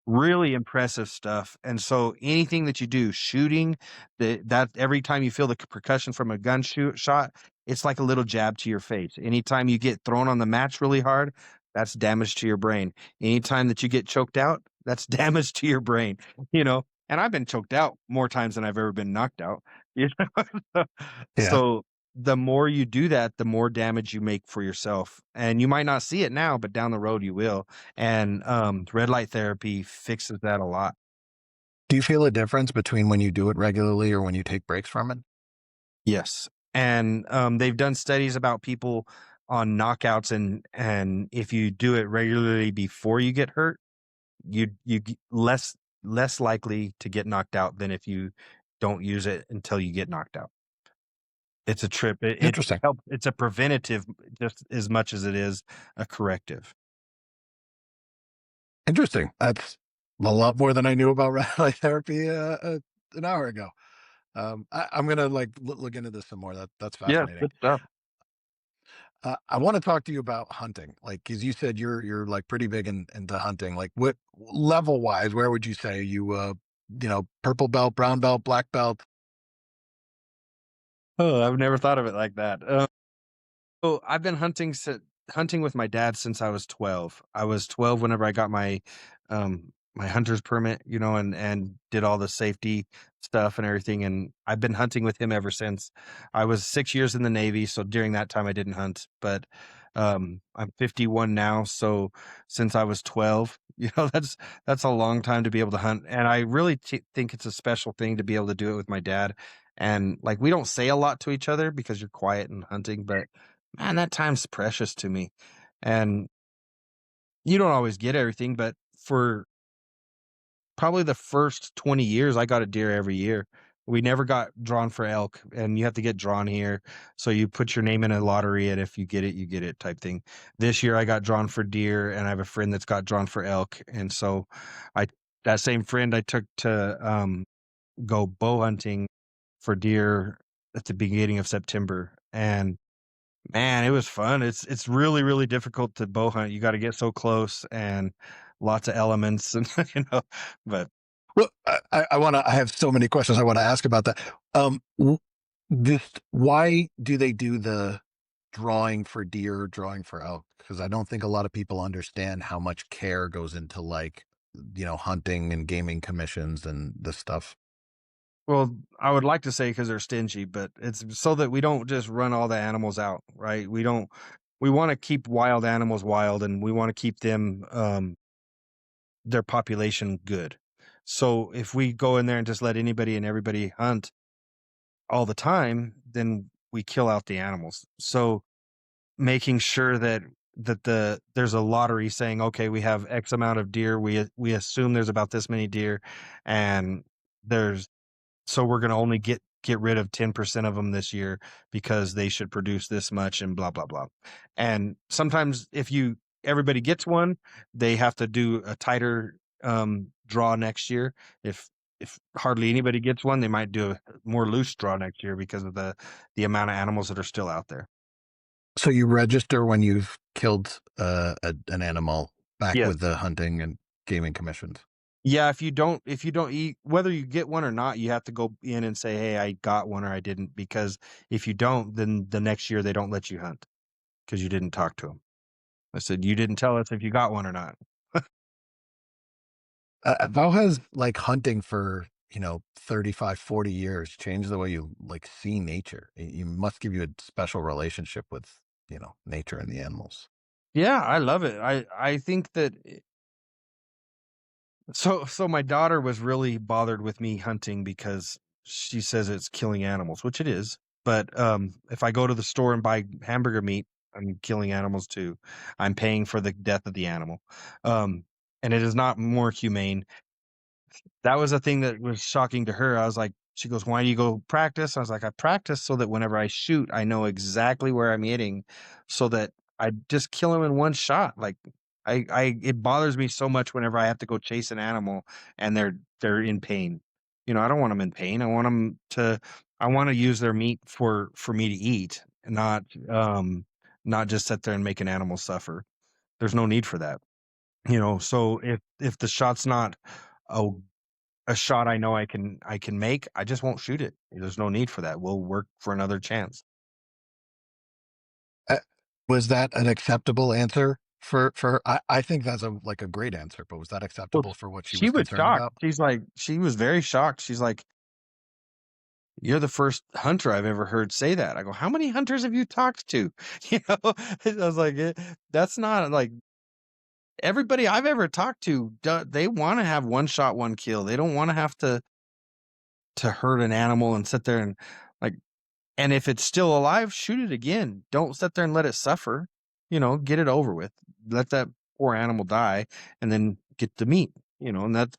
Really impressive stuff. And so anything that you do, shooting, that every time you feel the percussion from a gun shot, it's like a little jab to your face. Anytime you get thrown on the mats really hard, that's damage to your brain. Anytime that you get choked out, that's damage to your brain, you know? And I've been choked out more times than I've ever been knocked out, you know? Yeah. So the more you do that, the more damage you make for yourself. And you might not see it now, but down the road you will. And red light therapy fixes that a lot. Do you feel a difference between when you do it regularly or when you take breaks from it? Yes. And they've done studies about people on knockouts, and if you do it regularly before you get hurt, you less likely to get knocked out than if you don't use it until you get knocked out. It's a trip. It Interesting. helps. It's a preventative just as much as it is a corrective. Interesting. That's a lot more than I knew about red light therapy an hour ago. I'm gonna look into this some more. That's Yeah, fascinating. good stuff. I want to talk to you about hunting, like because you said you're like pretty big into hunting. Like what level wise, where would you say purple belt, brown belt, black belt? Oh, I've never thought of it like that. So I've been hunting with my dad since I was 12. I was 12 whenever I got my hunter's permit, and did all the safety stuff and everything. And I've been hunting with him ever since. I was 6 years in the Navy, so during that time I didn't hunt. But I'm 51 now, so since I was 12, that's a long time to be able to hunt. And I really think it's a special thing to be able to do it with my dad. And like we don't say a lot to each other because you're quiet and hunting, but man, that time's precious to me. And you don't always get everything, but for probably the first 20 years, I got a deer every year. We never got drawn for elk, and you have to get drawn here. So you put your name in a lottery, and if you get it, you get it type thing. This year I got drawn for deer, and I have a friend that's got drawn for elk. And so that same friend I took to go bow hunting for deer at the beginning of September. And man, it was fun. It's really, really difficult to bow hunt. You got to get so close and lots of elements and but Well, I have so many questions I want to ask about that. Why do they do the drawing for deer, drawing for elk? Because I don't think a lot of people understand how much care goes into hunting and gaming commissions and this stuff. well, I would like to say because they're stingy, but it's so that we don't just run all the animals out, right? We want to keep wild animals wild, and we want to keep them their population good. So if we go in there and just let anybody and everybody hunt, all the time, then we kill out the animals. So making sure that there's a lottery saying, okay, we have X amount of deer. We assume there's about this many deer, and there's so we're going to only get rid of 10% of them this year because they should produce this much and blah blah blah. And sometimes if everybody gets one, they have to do a tighter draw next year. If hardly anybody gets one, they might do a more loose draw next year because of the amount of animals that are still out there. So you register when you've killed an animal back Yes. with the hunting and gaming commissions. Yeah, if you don't eat, whether you get one or not, you have to go in and say, "Hey, I got one or I didn't." Because if you don't, then the next year they don't let you hunt because you didn't talk to them. I said, "You didn't tell us if you got one or not." How has like hunting for 35, 40 years changed the way you like see nature? You must give you a special relationship with nature and the animals. Yeah, I love it. I think that so my daughter was really bothered with me hunting because she says it's killing animals, which it is. But if I go to the store and buy hamburger meat, I'm killing animals too. I'm paying for the death of the animal. Um, and it is not more humane. That was a thing that was shocking to her. I was like, she goes, "Why do you go practice?" I was like, "I practice so that whenever I shoot, I know exactly where I'm hitting so that I just kill him in one shot." Like it bothers me so much whenever I have to go chase an animal and they're in pain. I don't want them in pain. I want to use their meat for me to eat, not just sit there and make an animal suffer. There's no need for that. So if the shot's not a a shot I know I can make, I just won't shoot it. There's no need for that. We'll work for another chance. Uh, was that an acceptable answer for her? I think that's a great answer, but was that Well, acceptable for what she she was was concerned shocked. about? She was very shocked. She's like, "You're the first hunter I've ever heard say that." I go, "How many hunters have you talked to?" I was like, That's not like everybody I've ever talked to. They want to have one shot, one kill. They don't want to have to hurt an animal and sit there and like." And if it's still alive, shoot it again. Don't sit there and let it suffer. Get it over with. Let that poor animal die and then get the meat. And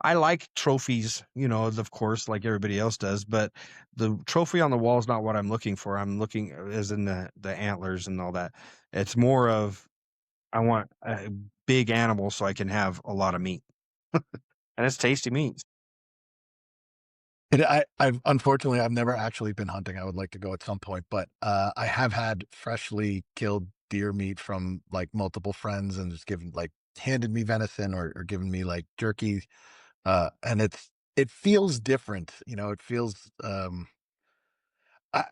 I like trophies, of course, like everybody else does, but the trophy on the wall is not what I'm looking for. I'm looking as in the antlers and all that. It's more of I want a big animal so I can have a lot of meat. And it's tasty meat. I've unfortunately I've never actually been hunting. I would like to go at some point, but I have had freshly killed deer meat from like multiple friends and just given like handed me venison or given me like jerky. And it feels different. It feels I,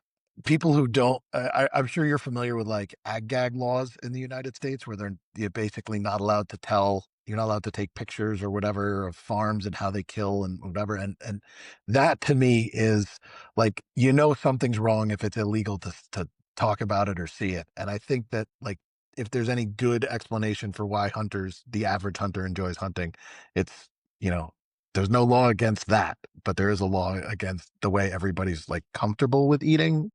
people who don't, I'm sure you're familiar with like ag gag laws in the United States where you're basically not allowed to you're not allowed to take pictures or whatever of farms and how they kill and whatever. And that to me is like, something's wrong if it's illegal to talk about it or see it. And I think that like, if there's any good explanation for why the average hunter enjoys hunting, it's, you know, there's no law against that, but there is a law against the way everybody's like comfortable with eating.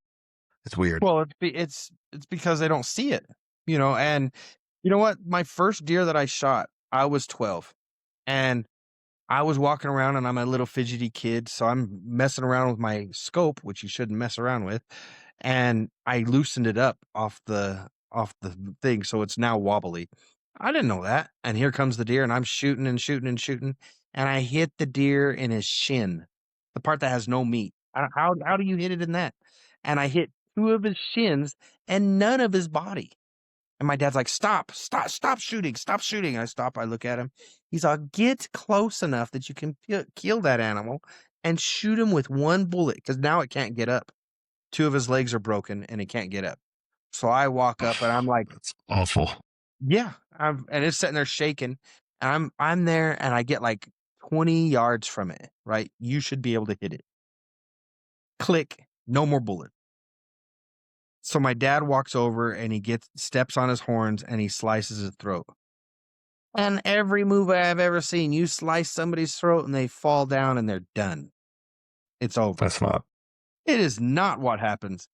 It's weird. Well, it's because they don't see it, and you know what? My first deer that I shot, I was 12, and I was walking around, and I'm a little fidgety kid, so I'm messing around with my scope, which you shouldn't mess around with, and I loosened it up off the thing, so it's now wobbly. I didn't know that, and here comes the deer, and I'm shooting and shooting and shooting, and I hit the deer in his shin, the part that has no meat. How do you hit it in that? And I hit 2 of his shins and none of his body. And my dad's like, "Stop, stop, stop shooting, stop shooting." I stop, I look at him. He's like, "Get close enough that you can kill that animal and shoot him with 1 bullet because now it can't get up. 2 of his legs are broken and it can't get up." So I walk up and I'm like, That's awful. "Yeah." And it's sitting there shaking. And I'm there and I get like 20 yards from it, right? You should be able to hit it. Click, no more bullet. So my dad walks over and he steps on his horns and he slices his throat. And every movie I've ever seen, you slice somebody's throat and they fall down and they're done. It's over. That's not. It is not what happens.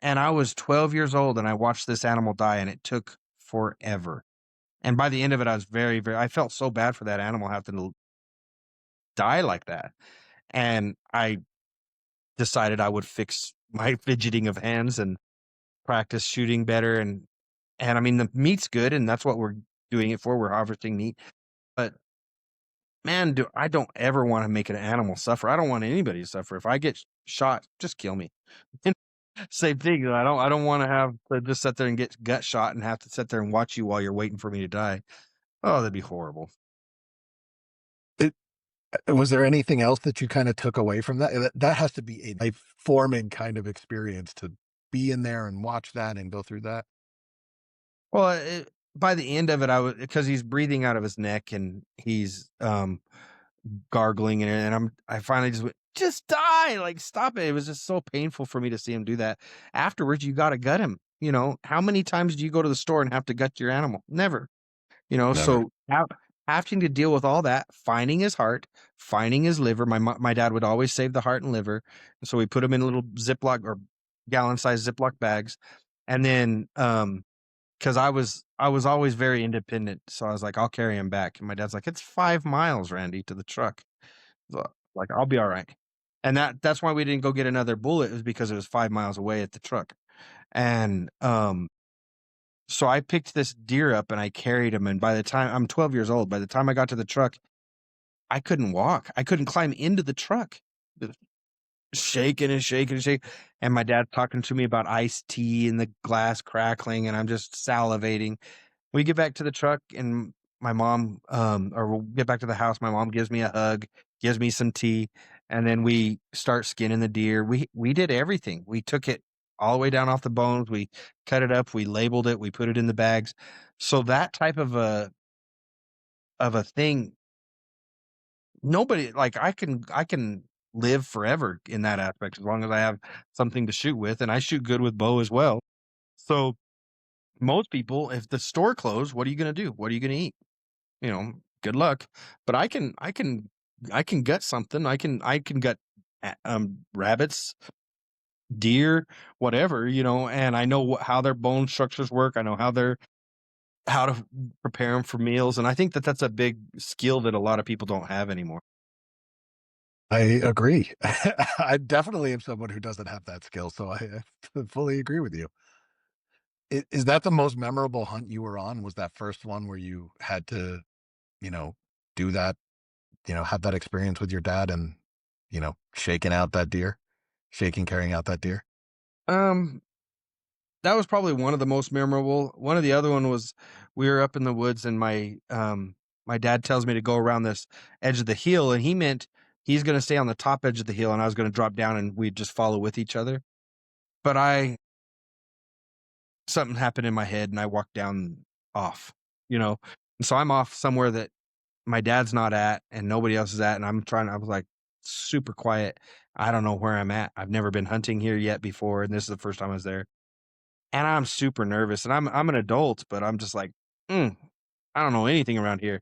And I was 12 years old and I watched this animal die and it took forever. And by the end of it, I was I felt so bad for that animal having to die like that. And I decided I would fix my fidgeting of hands and practice shooting better. And I mean, the meat's good and that's what we're doing it for. We're harvesting meat. But man, I don't ever want to make an animal suffer. I don't want anybody to suffer. If I get shot, just kill me. Same thing. I don't want to have to just sit there and get gut shot and have to sit there and watch you while you're waiting for me to die. Oh, that'd be horrible. Was there anything else that you kind of took away from that? That has to be a life forming kind of experience to be in there and watch that and go through that. Well, by the end of it, because he's breathing out of his neck and he's gargling and I finally just went, just die, like stop it. It was just so painful for me to see him do that. Afterwards, you got to gut him. You know, how many times do you go to the store and have to gut your animal? Never. You know, Never. so having to deal with all that, finding his heart, finding his liver. My dad would always save the heart and liver, and so we put them in little Ziploc or gallon-sized Ziploc bags, and then because I was always very independent, so I was like, I'll carry him back, and my dad's like, it's 5 miles, Randy, to the truck. So, like, I'll be all right, and that's why we didn't go get another bullet, was because it was 5 miles away at the truck, and so I picked this deer up and I carried him. And by the time I'm 12 years old, by the time I got to the truck, I couldn't walk. I couldn't climb into the truck. Shaking and shaking and shaking. And my dad's talking to me about iced tea and the glass crackling, and I'm just salivating. We get back to the truck and my mom, or we'll get back to the house. My mom gives me a hug, gives me some tea, and then we start skinning the deer. We did everything. We took it all the way down off the bones. We cut it up. We labeled it. We put it in the bags. So that type of a thing, nobody, like, I can live forever in that aspect as long as I have something to shoot with, and I shoot good with bow as well. So most people, if the store closed, what are you going to do? What are you going to eat? You know, good luck. But I can gut something. I can gut rabbits, deer, whatever, you know, and I know how their bone structures work. I know how to prepare them for meals, and I think that that's a big skill that a lot of people don't have anymore. I agree. I definitely am someone who doesn't have that skill, so I fully agree with you. Is that the most memorable hunt you were on? Was that first one where you had to, you know, do that, have that experience with your dad and, carrying out that deer? Um, that was probably one of the most memorable. One of the other one was we were up in the woods and my dad tells me to go around this edge of the hill, and he meant he's going to stay on the top edge of the hill and I was going to drop down and we'd just follow with each other. But something happened in my head and I walked down off, you know. And so I'm off somewhere that my dad's not at and nobody else is at, and I was like super quiet. I don't know where I'm at. I've never been hunting here yet before, and this is the first time I was there. And I'm super nervous, and I'm an adult, but I'm just like, I don't know anything around here.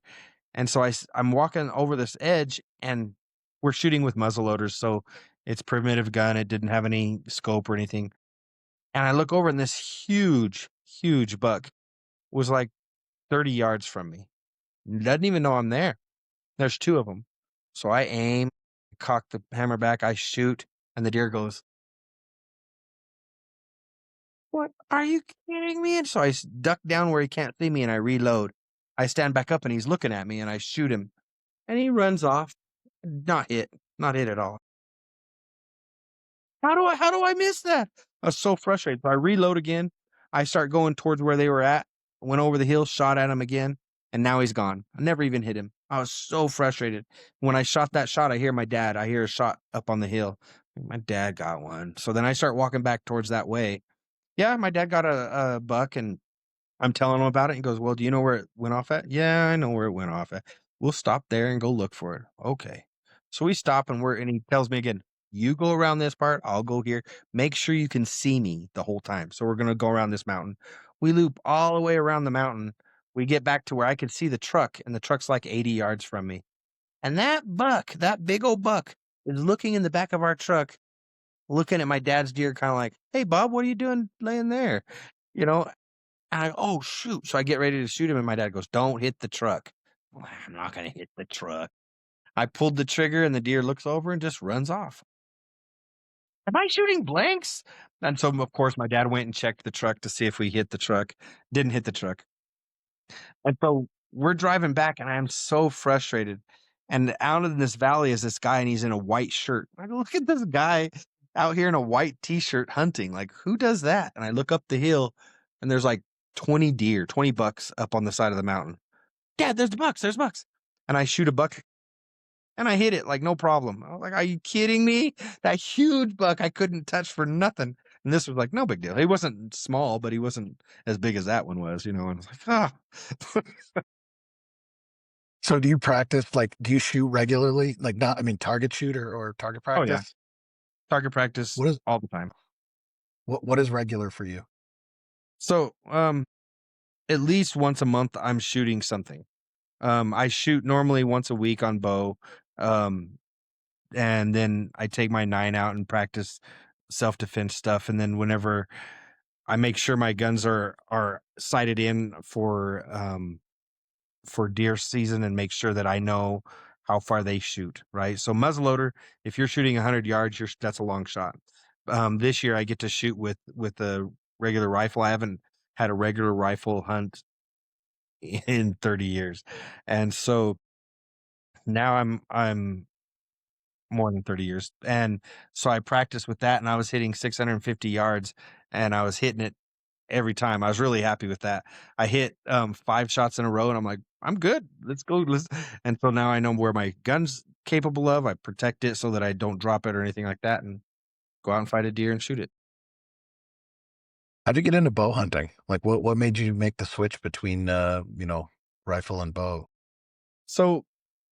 And so I'm walking over this edge, and we're shooting with muzzle loaders, so it's primitive gun. It didn't have any scope or anything. And I look over, and this huge, huge buck was like 30 yards from me. Doesn't even know I'm there. There's 2 of them. So I aim, cock the hammer back, I shoot, and the deer goes, "What? Are you kidding me?" And so I duck down where he can't see me and I reload. I stand back up and he's looking at me and I shoot him. And he runs off. Not hit. Not hit at all. How do I miss that? I was so frustrated. So I reload again. I start going towards where they were at. Went over the hill, shot at him again, and now he's gone. I never even hit him. I was so frustrated. When I shot that shot, I hear my dad. I hear a shot up on the hill. My dad got one. So then I start walking back towards that way. Yeah, my dad got a buck, and I'm telling him about it. He goes, "Well, do you know where it went off at?" "Yeah, I know where it went off at." "We'll stop there and go look for it." "Okay." So we stop and he tells me again, "You go around this part, I'll go here. Make sure you can see me the whole time." So we're going to go around this mountain. We loop all the way around the mountain. We get back to where I could see the truck, and the truck's like 80 yards from me. And that buck, that big old buck, is looking in the back of our truck looking at my dad's deer, kind of like, "Hey, Bob, what are you doing laying there?" You know, and I, oh shoot! So I get ready to shoot him, and my dad goes, "Don't hit the truck." I'm like, "I'm not gonna hit the truck." I pulled the trigger, and the deer looks over and just runs off. Am I shooting blanks? And so, of course, my dad went and checked the truck to see if we hit the truck. Didn't hit the truck. And so we're driving back, and I am so frustrated. And out in this valley is this guy, and he's in a white shirt. I go, look at this guy out here in a white t-shirt hunting. Like, who does that? And I look up the hill, and there's like 20 deer, 20 bucks up on the side of the mountain. Dad, there's bucks, there's bucks. And I shoot a buck, and I hit it like no problem. I was like, are you kidding me? That huge buck I couldn't touch for nothing. And this was like no big deal. He wasn't small, but he wasn't as big as that one was, you know. And I was like, ah. So do you practice, like, do you shoot regularly? Like, not, I mean, target shoot or target Oh yeah, practice? target practice What is, all the time. what is regular for you? So, at least once a month, I'm shooting something. I shoot normally once a week on bow, um, and then I take my 9 out and practice self-defense stuff. And then whenever I make sure my guns are sighted in for deer season, and make sure that I know how far they shoot, right? So muzzleloader, if you're shooting 100 yards, that's a long shot. This year I get to shoot with a regular rifle. I haven't had a regular rifle hunt in 30 years. And so now I'm more than 30 years. And so I practiced with that, and I was hitting 650 yards, and I was hitting it every time. I was really happy with that. I hit 5 shots in a row, and I'm like, I'm good. Let's go. And so now I know where my gun's capable of. I protect it so that I don't drop it or anything like that, and go out and fight a deer and shoot it. How'd you get into bow hunting? Like, what made you make the switch between, rifle and bow? So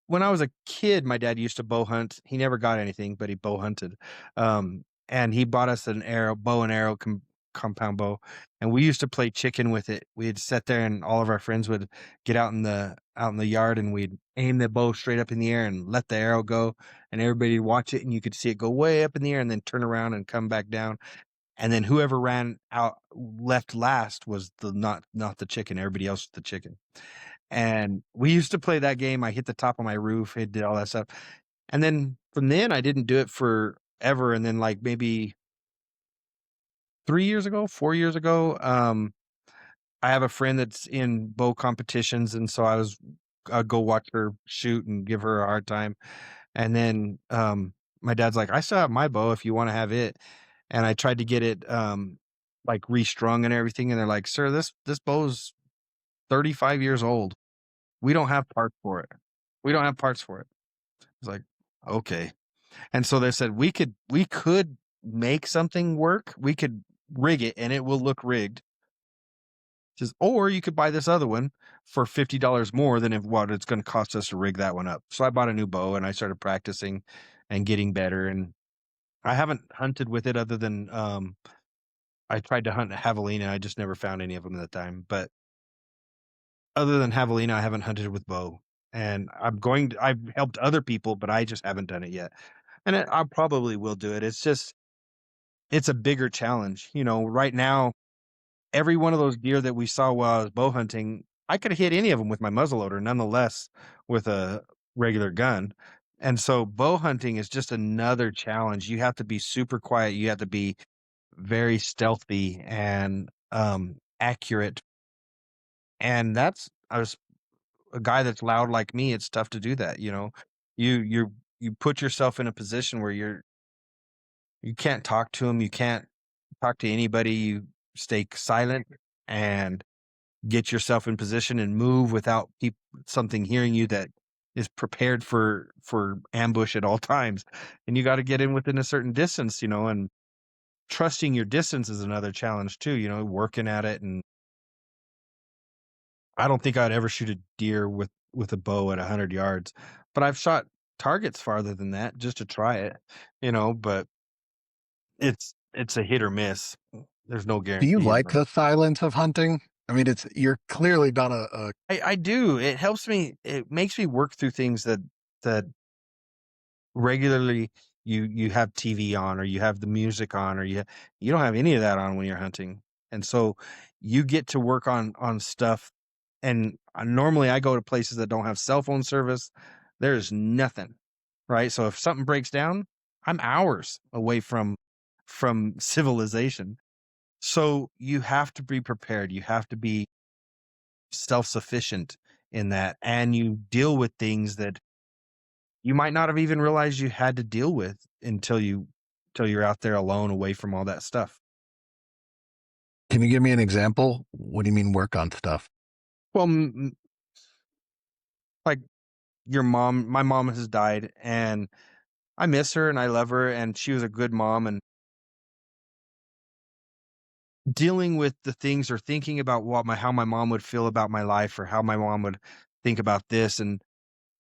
when I was a kid, my dad used to bow hunt. He never got anything, but he bow hunted. And he bought us an bow and arrow compound bow, and we used to play chicken with it. We'd sit there, and all of our friends would get out in the yard, and we'd aim the bow straight up in the air and let the arrow go, and everybody would watch it, and you could see it go way up in the air and then turn around and come back down. And then whoever ran out left last was not the chicken. Everybody else was the chicken. And we used to play that game. I hit the top of my roof, it did all that stuff. And then from then I didn't do it forever. And then like maybe 3 years ago, 4 years ago, I have a friend that's in bow competitions, and so I'd go watch her shoot and give her a hard time. And then my dad's like, I still have my bow if you want to have it. And I tried to get it like restrung and everything, and they're like, sir, this bow's 35 years old. We don't have parts for it. We don't have parts for it. It's like, okay. And so they said we could make something work. We could rig it, and it will look rigged. Says, or you could buy this other one for $50 more than what it's going to cost us to rig that one up. So I bought a new bow, and I started practicing and getting better. And I haven't hunted with it other than I tried to hunt javelina. I just never found any of them at the time. But other than javelina, I haven't hunted with bow. And I've helped other people, but I just haven't done it yet. And I probably will do it. It's a bigger challenge. You know, right now, every one of those deer that we saw while I was bow hunting, I could have hit any of them with my muzzleloader, nonetheless, with a regular gun. And so bow hunting is just another challenge. You have to be super quiet. You have to be very stealthy and accurate. And I was a guy that's loud like me. It's tough to do that. You know, you put yourself in a position where you can't talk to them. You can't talk to anybody. You stay silent and get yourself in position and move without something hearing you that is prepared for ambush at all times. And you got to get in within a certain distance, you know, and trusting your distance is another challenge too, you know, working at it. And I don't think I'd ever shoot a deer with a bow at 100 yards, but I've shot targets farther than that just to try it, you know, but it's a hit or miss. There's no Do you guarantee. like the silence of hunting? I mean, you're clearly not I do. It helps me. It makes me work through things that regularly you have TV on, or you have the music on, or you don't have any of that on when you're hunting. And so you get to work on stuff. And normally I go to places that don't have cell phone service. There's nothing, right? So if something breaks down, I'm hours away from civilization. So you have to be prepared. You have to be self-sufficient in that, and you deal with things that you might not have even realized you had to deal with until you're out there alone, away from all that stuff. Can you give me an example? What do you mean work on stuff? Well, like my mom has died, and I miss her and I love her, and she was a good mom. And dealing with the things, or thinking about how my mom would feel about my life, or how my mom would think about this, and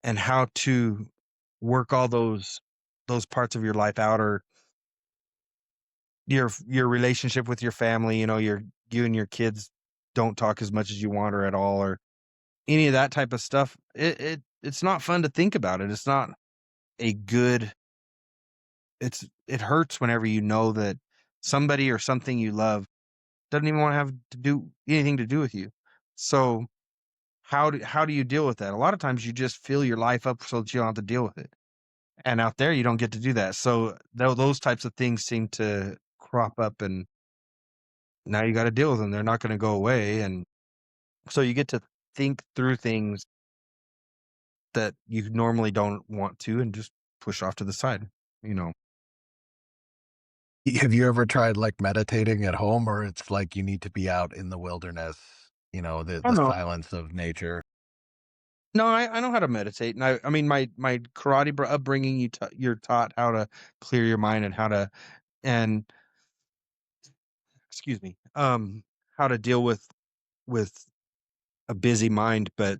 how to work all those parts of your life out, or your relationship with your family, you and your kids don't talk as much as you want, or at all, or any of that type of stuff. It's not fun to think about it. It's not a good it hurts whenever you know that somebody or something you love doesn't even want to have to do anything to do with you. So how do you deal with that? A lot of times you just fill your life up so that you don't have to deal with it. And out there you don't get to do that. So those types of things seem to crop up, and now you got to deal with them. They're not going to go away. And so you get to think through things that you normally don't want to, and just push off to the side, you know. Have you ever tried like meditating at home, or it's like you need to be out in the wilderness, Oh the no. silence of nature? No, I know how to meditate. And I mean, my karate upbringing, you're taught how to clear your mind, and and excuse me, how to deal with a busy mind. But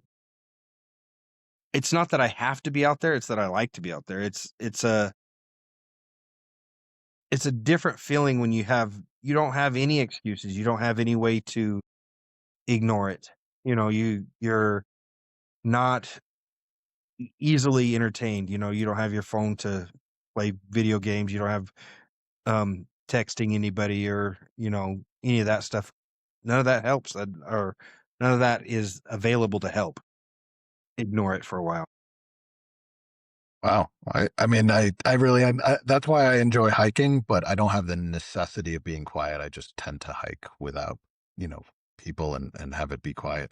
it's not that I have to be out there, it's that I like to be out there. It's a different feeling when you don't have any excuses. You don't have any way to ignore it. You're not easily entertained. You don't have your phone to play video games. You don't have texting anybody, or any of that stuff. None of that helps, or none of that is available to help. Ignore it for a while. Wow. I mean, that's why I enjoy hiking, but I don't have the necessity of being quiet. I just tend to hike without, you know, people and have it be quiet.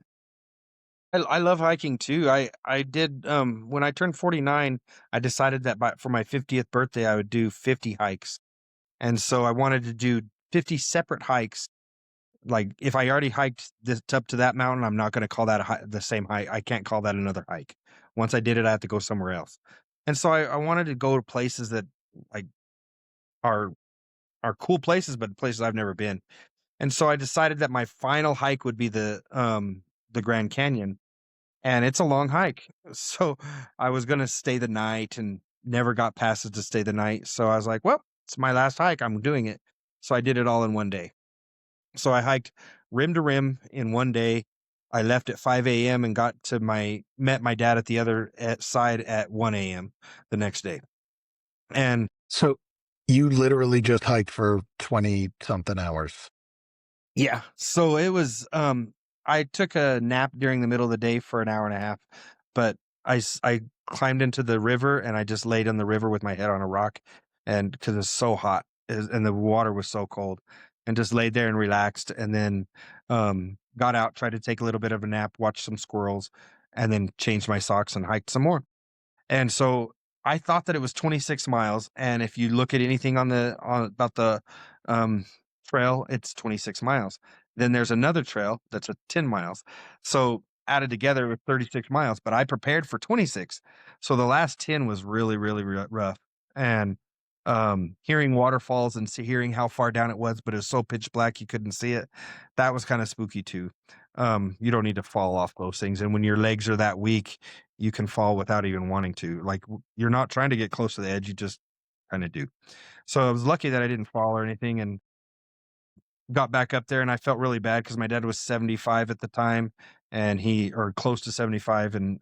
I love hiking too. I did when I turned 49, I decided that for my 50th birthday I would do 50 hikes. And so I wanted to do 50 separate hikes. Like, if I already hiked this up to that mountain, I'm not going to call that the same hike. I can't call that another hike. Once I did it, I have to go somewhere else. And so I wanted to go to places that, like, are are cool places, but places I've never been. And so I decided that my final hike would be the Grand Canyon, and it's a long hike. So I was going to stay the night, and never got passes to stay the night. So I was like, well, it's my last hike. I'm doing it. So I did it all in one day. So I hiked rim to rim in one day. I left at 5 a.m. and met my dad at the other side at 1 a.m. the next day. And So you literally just hiked for 20 something hours. yeah, so it was, I took a nap during the middle of the day for an hour and a half, but I climbed into the river, and I just laid on the river with my head on a rock, and because it's so hot, and the water was so cold, and just laid there and relaxed. And then got out, tried to take a little bit of a nap, watch some squirrels, and then changed my socks and hiked some more. And so I thought that it was 26 miles. And if you look at anything on about the um, trail, it's 26 miles. Then there's another trail that's 10 miles. So added together, it was 36 miles, but I prepared for 26. So the last 10 was really, really rough. And hearing waterfalls, and hearing how far down it was, but it was so pitch black you couldn't see it. That was kind of spooky too. You don't need to fall off those things. And when your legs are that weak, you can fall without even wanting to. Like, you're not trying to get close to the edge, you just kind of do. So I was lucky that I didn't fall or anything, and got back up there. And I felt really bad because my dad was 75 at the time, and or close to 75. And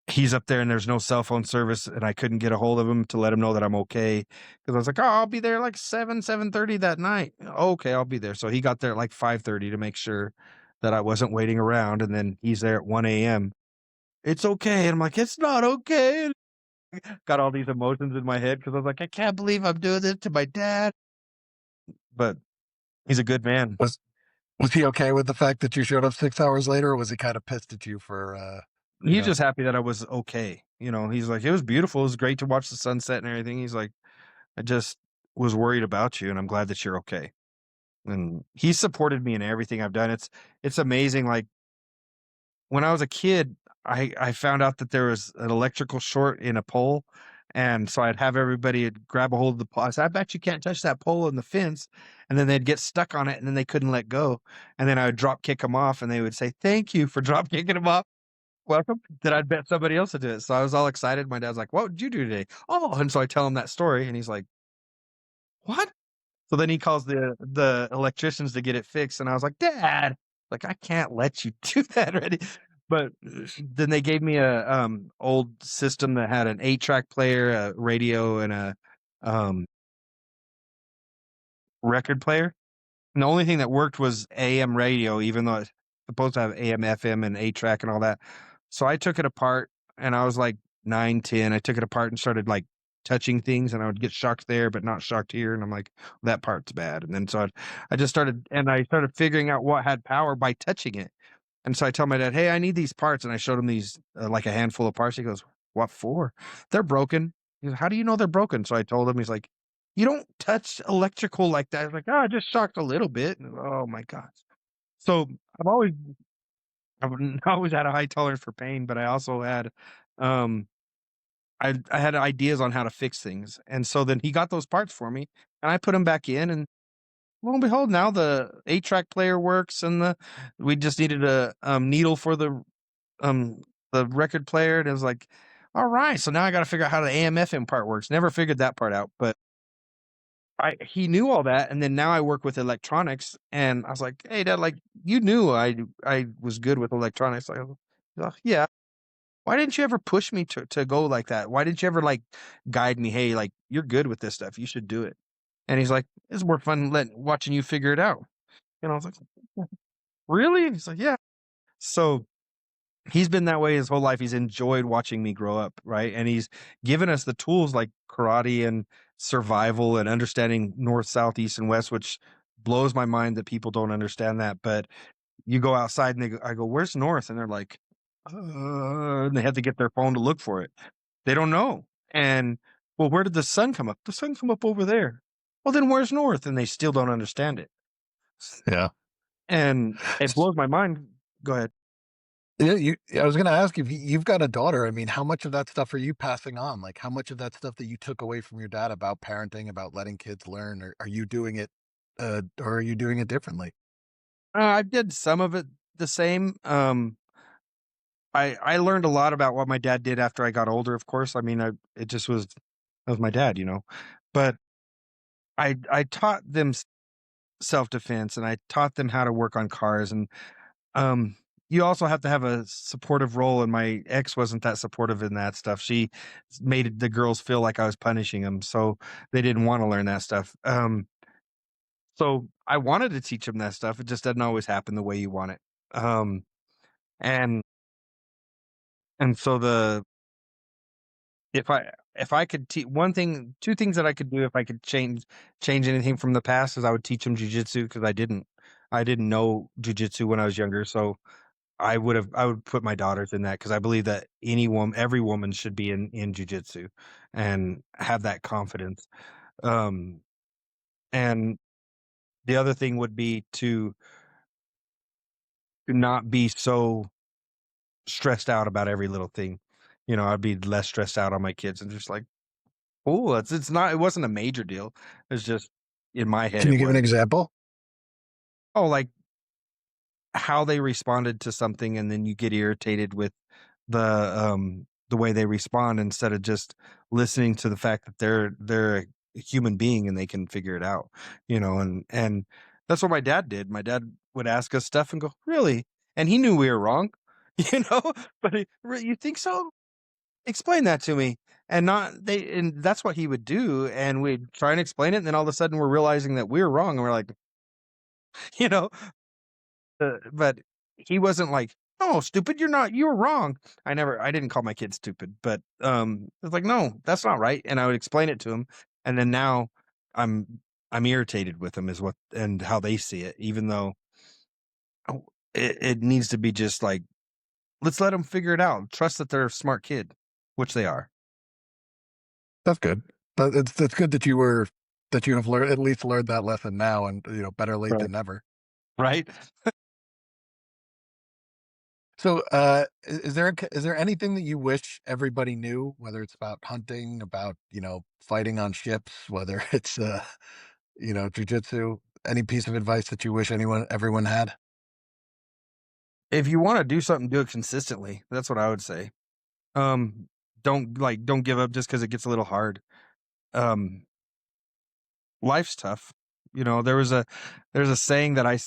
he's up there and there's no cell phone service, and I couldn't get a hold of him to let him know that I'm okay. Because I was like, oh, I'll be there like 7:30 that night. Okay, I'll be there. So he got there at like 5:30 to make sure that I wasn't waiting around. And then he's there at 1 a.m. It's okay. And I'm like, it's not okay. Got all these emotions in my head because I was like, I can't believe I'm doing this to my dad. But he's a good man. Was he okay with the fact that you showed up 6 hours later, or was he kind of pissed at you for He's just happy that I was okay. He's like, it was beautiful. It was great to watch the sunset and everything. He's like, I just was worried about you, and I'm glad that you're okay. And he supported me in everything I've done. It's amazing. Like when I was a kid, I found out that there was an electrical short in a pole. And so I'd have everybody grab a hold of the pole. I said, I bet you can't touch that pole in the fence. And then they'd get stuck on it and then they couldn't let go. And then I would drop kick them off and they would say, thank you for drop kicking them off. Welcome. Then I'd bet somebody else would do it. So I was all excited. My dad's like, what did you do today? Oh, and so I tell him that story and he's like, what? So then he calls the electricians to get it fixed, and I was like, "Dad, like I can't let you do that already." But then they gave me a old system that had an 8-track player, a radio, and a um, record player. And the only thing that worked was AM radio, even though it's supposed to have AM, FM, and 8-track and all that. So I took it apart, and I was like 9, 10. I took it apart and started like touching things, and I would get shocked there, but not shocked here. And I'm like, that part's bad. And then I just started, and I started figuring out what had power by touching it. And so I tell my dad, hey, I need these parts. And I showed him these, like a handful of parts. He goes, what for? They're broken. He goes, how do you know they're broken? So I told him, he's like, you don't touch electrical like that. I was like, oh, I just shocked a little bit. And, oh my gosh. So I've always had a high tolerance for pain, but I also had, um, I had ideas on how to fix things. And so then he got those parts for me and I put them back in, and lo and behold, now the 8-track player works, and we just needed a needle for the record player. And it was like, all right, so now I got to figure out how the AM/FM part works. Never figured that part out, but he knew all that. And then now I work with electronics, and I was like, hey, Dad, like you knew I was good with electronics. Like, yeah. Why didn't you ever push me to go like that? Why didn't you ever like guide me? Hey, like you're good with this stuff. You should do it. And he's like, it's more fun watching you figure it out. And I was like, really? And he's like, yeah. So he's been that way his whole life. He's enjoyed watching me grow up, right? And he's given us the tools like karate and survival and understanding north, south, east, and west, which blows my mind that people don't understand that. But you go outside and I go, where's north? And they're like, and they have to get their phone to look for it. They don't know. And well, where did the sun come up? The sun come up over there. Well, then where's north? And they still don't understand it. Yeah. And it blows my mind. Go ahead. Yeah, I was going to ask you, you've got a daughter. I mean, how much of that stuff are you passing on? Like, how much of that stuff that you took away from your dad about parenting, about letting kids learn, or are you doing it, or are you doing it differently? I did some of it the same. I learned a lot about what my dad did after I got older. Of course, I mean, it just was that was my dad, But I taught them self defense, and I taught them how to work on cars, and um, you also have to have a supportive role. And my ex wasn't that supportive in that stuff. She made the girls feel like I was punishing them, so they didn't want to learn that stuff. So I wanted to teach them that stuff. It just doesn't always happen the way you want it. And and so if I could teach two things that I could do if I could change anything from the past is I would teach them jujitsu, because I didn't know jujitsu when I was younger. So I would put my daughters in that, because I believe that every woman should be in jujitsu and have that confidence. Um, and the other thing would be to not be so stressed out about every little thing. I'd be less stressed out on my kids and just like, oh, it wasn't a major deal. It's just in my head Can you it give an was. example? Oh, like how they responded to something, and then you get irritated with the way they respond, instead of just listening to the fact that they're a human being and they can figure it out, and that's what my dad did. My dad would ask us stuff and go, really? And he knew we were wrong, you know, but you think so? explain that to me. And that's what he would do. And we'd try and explain it. And then all of a sudden we're realizing that we're wrong. And we're like, you know, but he wasn't like, "No, stupid, you were wrong." I didn't call my kid stupid, but it's like, "No, that's not right." And I would explain it to him. And then now I'm I'm irritated with them is what and how they see it, even though it needs to be just like, let's let them figure it out. Trust that they're a smart kid, which they are. That's good. But it's good that you have learned at least learned that lesson now, and better late Right. than never. Right? So, is there anything that you wish everybody knew, whether it's about hunting, about fighting on ships, whether it's jujitsu? Any piece of advice that you wish everyone had? If you want to do something, do it consistently. That's what I would say. Um, don't give up just because it gets a little hard. Um, Life's tough. There's a saying that I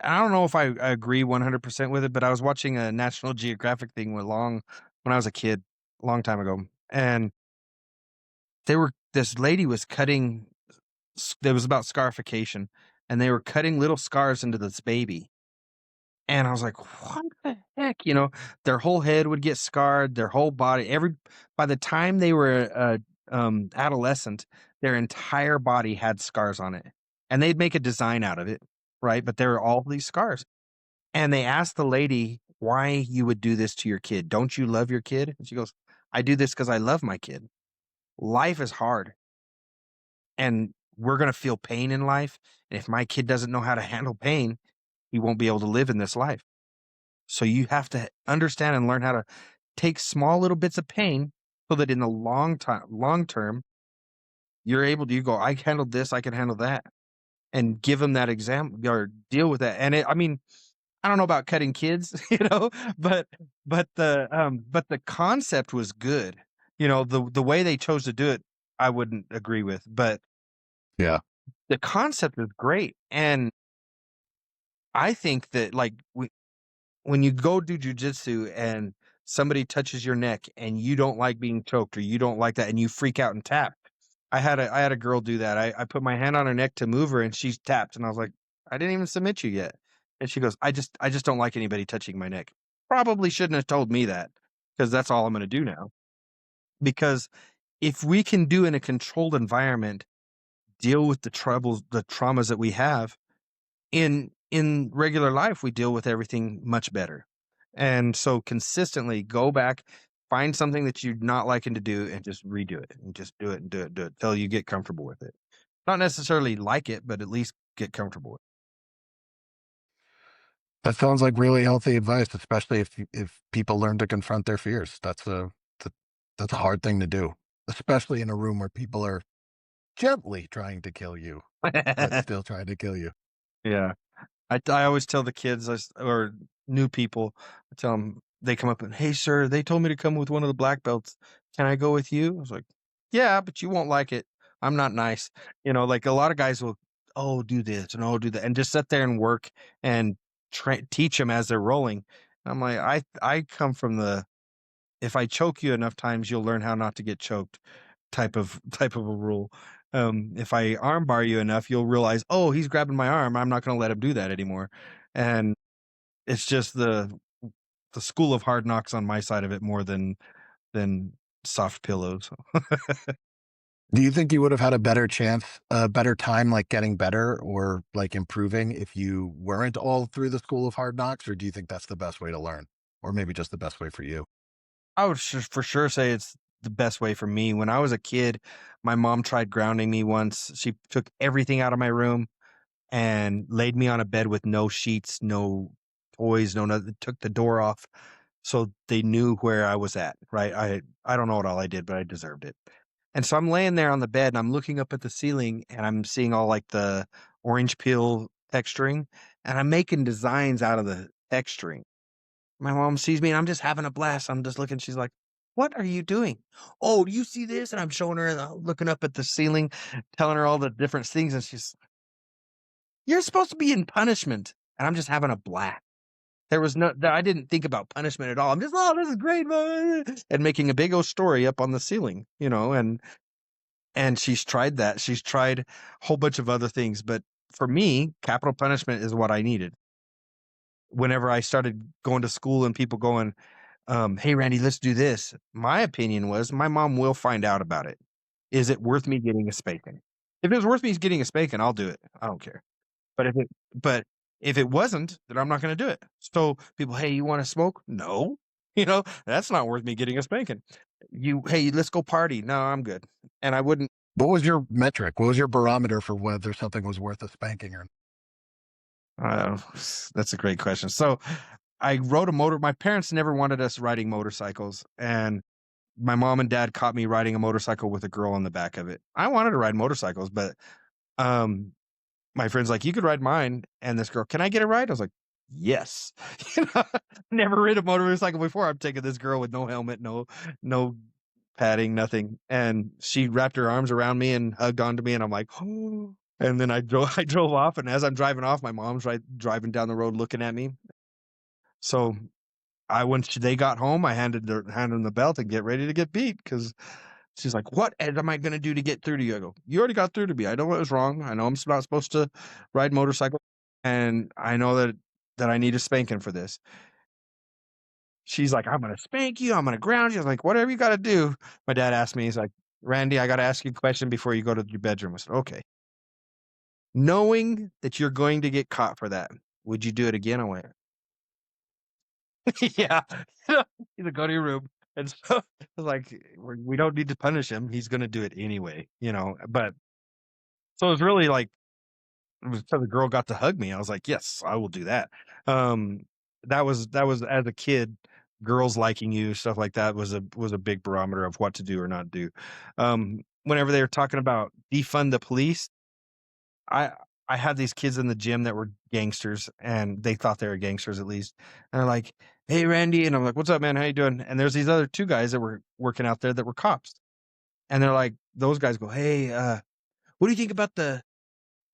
don't know if I agree 100% with it, but I was watching a National Geographic thing when I was a kid, a long time ago, and this lady was cutting. It was about scarification, and they were cutting little scars into this baby. And I was like, "What the heck?" Their whole head would get scarred, their whole body, by the time they were, adolescent, their entire body had scars on it, and they'd make a design out of it, right? But there were all these scars, and they asked the lady why you would do this to your kid. "Don't you love your kid?" And she goes, "I do this because I love my kid. Life is hard, and we're gonna feel pain in life, and if my kid doesn't know how to handle pain, he won't be able to live in this life." So you have to understand and learn how to take small little bits of pain so that in the long term, you're able to you go, "I handled this, I can handle that," and give them that example or deal with that. And I mean, I don't know about cutting kids, but the concept was good. The way they chose to do it, I wouldn't agree with, but Yeah, the concept is great. And I think that like when you go do jujitsu and somebody touches your neck and you don't like being choked or you don't like that and you freak out and tap. I had a girl do that. I put my hand on her neck to move her and she's tapped and I was like, "I didn't even submit you yet." And she goes, I just don't like anybody touching my neck." Probably shouldn't have told me that because that's all I'm going to do now. Because if we can do in a controlled environment, deal with the traumas that we have, in regular life, we deal with everything much better. And so consistently go back, find something that you're not liking to do and just redo it and just do it and do it till you get comfortable with it. Not necessarily like it, but at least get comfortable with that sounds like really healthy advice, especially if people learn to confront their fears. Th- that's a hard thing to do, especially in a room where people are gently trying to kill you, but it. still trying to kill you. Yeah. I always tell the kids or new people, I tell them they come up and, "Hey, sir, they told me to come with one of the black belts. Can I go with you?" I was like, "Yeah, but you won't like it. I'm not nice." Like a lot of guys will, "Oh, do this and oh, do that," and just sit there and work and teach them as they're rolling. I'm like, I come from the if I choke you enough times, you'll learn how not to get choked type of a rule. If I armbar you enough, you'll realize, "Oh, he's grabbing my arm. I'm not going to let him do that anymore." And it's just the school of hard knocks on my side of it more than soft pillows. Do you think you would have had a better chance, a better time, like getting better or like improving if you weren't all through the school of hard knocks? Or do you think that's the best way to learn? Or maybe just the best way for you? I would for sure say it's the best way for me. When I was a kid, my mom tried grounding me once. She took everything out of my room and laid me on a bed with no sheets, no toys, no nothing. Took the door off, so they knew where I was at. Right? I don't know what all I did, but I deserved it. And so I'm laying there on the bed and I'm looking up at the ceiling and I'm seeing all like the orange peel texturing and I'm making designs out of the texturing. My mom sees me and I'm just having a blast. I'm just looking. She's like, "What are you doing?" "Oh, do you see this?" And I'm showing her, looking up at the ceiling, telling her all the different things. And she's, "You're supposed to be in punishment." And I'm just having a blast. There was no, I didn't think about punishment at all. I'm just, oh, this is great, and making a big old story up on the ceiling, and she's tried that. She's tried a whole bunch of other things, but for me, capital punishment is what I needed. Whenever I started going to school and people going, hey, Randy, let's do this. My opinion was my mom will find out about it. Is it worth me getting a spanking? If it was worth me getting a spanking, I'll do it. I don't care. But if it wasn't, then I'm not going to do it. So people, hey, you want to smoke? No, that's not worth me getting a spanking. Hey, let's go party. No, I'm good. And I wouldn't. What was your metric? What was your barometer for whether something was worth a spanking or? That's a great question. So I rode my parents never wanted us riding motorcycles, and my mom and dad caught me riding a motorcycle with a girl on the back of it. I wanted to ride motorcycles, but my friend's like, you could ride mine. And this girl, can I get a ride? I was like, yes. Never ridden a motorcycle before. I'm taking this girl with no helmet, no padding, nothing. And she wrapped her arms around me and hugged onto me. And I'm like, oh. And then I drove off. And as I'm driving off, my mom's driving down the road looking at me. So when they got home, I handed them the belt and get ready to get beat, because she's like, what am I going to do to get through to you? I go, you already got through to me. I know what was wrong. I know I'm not supposed to ride motorcycle, and I know that I need a spanking for this. She's like, I'm going to spank you. I'm going to ground you. I was like, whatever you got to do. My dad asked me, he's like, Randy, I got to ask you a question before you go to your bedroom. I said, okay. Knowing that you're going to get caught for that, would you do it again? I went, yeah. He's like, go to your room. And so I was like, we don't need to punish him. He's going to do it anyway, But so it was really like, so the girl got to hug me. I was like, yes, I will do that. That was as a kid, girls liking you, stuff like that was a big barometer of what to do or not do. Whenever they were talking about defund the police, I had these kids in the gym that were gangsters, and they thought they were gangsters at least. And they're like, hey, Randy. And I'm like, what's up, man? How you doing? And there's these other two guys that were working out there that were cops. And they're like, those guys go, hey, what do you think about the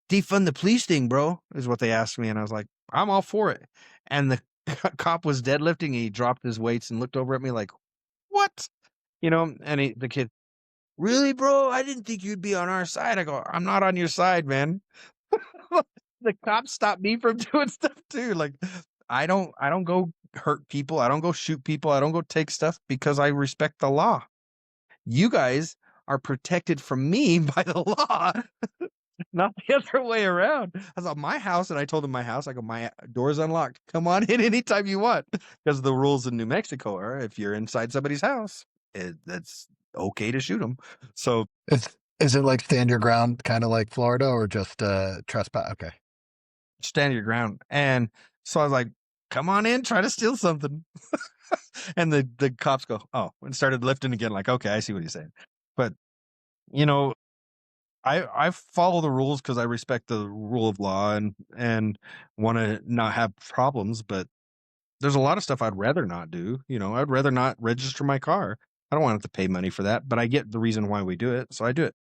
defund the police thing, bro? Is what they asked me. And I was like, I'm all for it. And the cop was deadlifting. And he dropped his weights and looked over at me like, what? And the kid, really, bro? I didn't think you'd be on our side. I go, I'm not on your side, man. The cops stopped me from doing stuff too. Like, I don't go hurt people. I don't go shoot people. I don't go take stuff because I respect the law. You guys are protected from me by the law, not the other way around. I was at my house, and I told him my house. I go, my door's unlocked. Come on in anytime you want. Because the rules in New Mexico are, if you're inside somebody's house, that's okay to shoot them. So Is it like stand your ground, kind of like Florida, or just trespass? Okay. Stand your ground. And so I was like, come on in, try to steal something. And the cops go, oh, and started lifting again. Like, okay, I see what he's saying. But, I follow the rules because I respect the rule of law and want to not have problems. But there's a lot of stuff I'd rather not do. I'd rather not register my car. I don't want to pay money for that, but I get the reason why we do it. So I do it.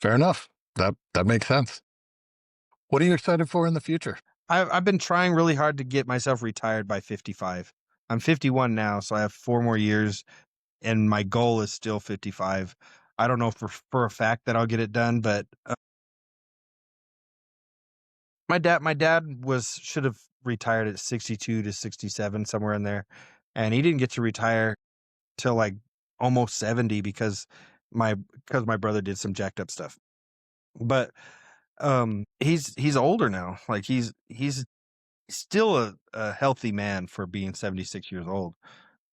Fair enough. That makes sense. What are you excited for in the future? I've been trying really hard to get myself retired by 55. I'm 51 now, so I have 4 more years, and my goal is still 55. I don't know for a fact that I'll get it done, but my dad should have retired at 62 to 67, somewhere in there, and he didn't get to retire till like almost 70 because my brother did some jacked up stuff. But he's older now. Like he's still a healthy man for being 76 years old.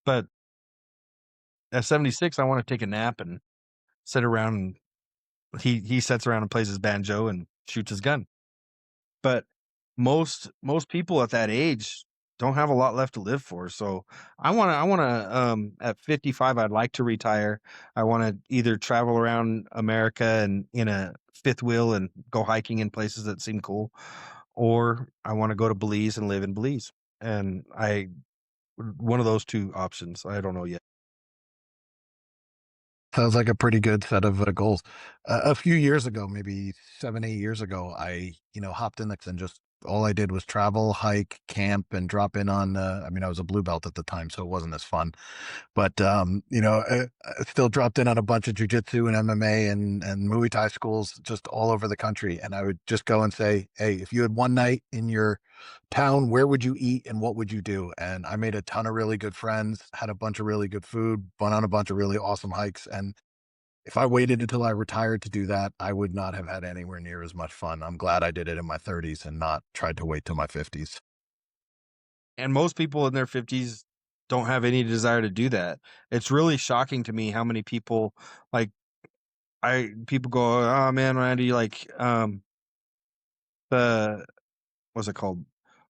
But at 76, I want to take a nap and sit around, and he sits around and plays his banjo and shoots his gun. But most people at that age don't have a lot left to live for. So I want to at 55, I'd like to retire. I want to either travel around America and in a fifth wheel and go hiking in places that seem cool, or I want to go to Belize and live in Belize. And one of those two options. I don't know yet. Sounds like a pretty good set of goals. A few years ago, maybe 7, 8 years ago, I hopped in and just all I did was travel, hike, camp, and drop in on. I mean, I was a blue belt at the time, so it wasn't as fun. But I still dropped in on a bunch of jujitsu and MMA and Muay Thai schools just all over the country. And I would just go and say, "Hey, if you had one night in your town, where would you eat and what would you do?" And I made a ton of really good friends, had a bunch of really good food, went on a bunch of really awesome hikes. And if I waited until I retired to do that, I would not have had anywhere near as much fun. I'm glad I did it in my 30s and not tried to wait till my 50s. And most people in their 50s don't have any desire to do that. It's really shocking to me how many people like people go, "Oh man, Randy, like the what's it called?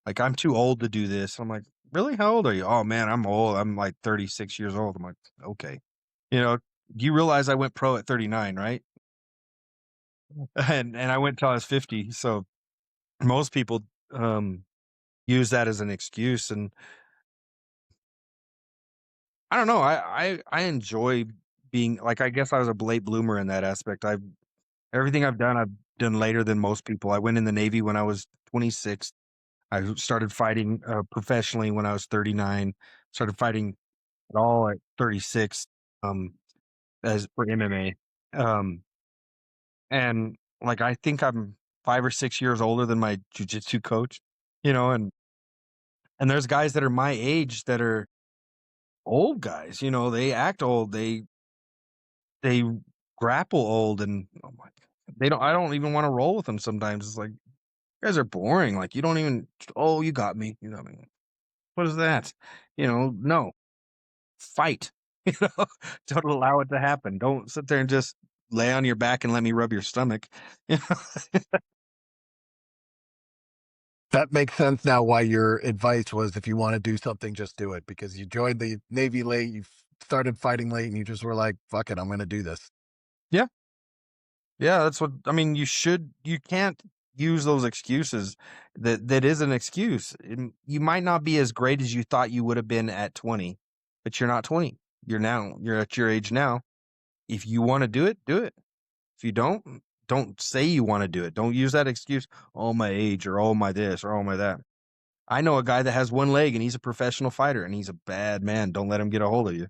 Like I'm too old to do this." I'm like, "Really? How old are you?" "Oh man, I'm old. I'm like 36 years old." I'm like, "Okay." You know, you realize I went pro at 39, right? And I went till I was 50. So most people um use that as an excuse, and I don't know. I enjoy being like, I guess I was a late bloomer in that aspect. Everything I've done later than most people. I went in the Navy when I was 26. I started fighting professionally when I was 39. Started fighting at all at 36 um as for MMA. Um and like I think I'm 5 or 6 years older than my jujitsu coach, and there's guys that are my age that are old guys, they act old, they grapple old, and I'm like, I don't even wanna roll with them sometimes. It's like, "You guys are boring, like, you don't even, oh, you got me," what I mean? What is that? No, fight, you know? Don't allow it to happen. Don't sit there and just lay on your back and let me rub your stomach, you know? That makes sense now why your advice was if you want to do something, just do it because you joined the Navy late, you started fighting late, and you just were like, fuck it, I'm going to do this. Yeah. Yeah, that's what I mean. You can't use those excuses. That is an excuse. You might not be as great as you thought you would have been at 20, but you're not 20. You're at your age now. If you want to do it, do it. If you don't say you want to do it. Don't use that excuse, oh my age or oh my this or oh my that. I know a guy that has one leg and he's a professional fighter and he's a bad man. Don't let him get a hold of you.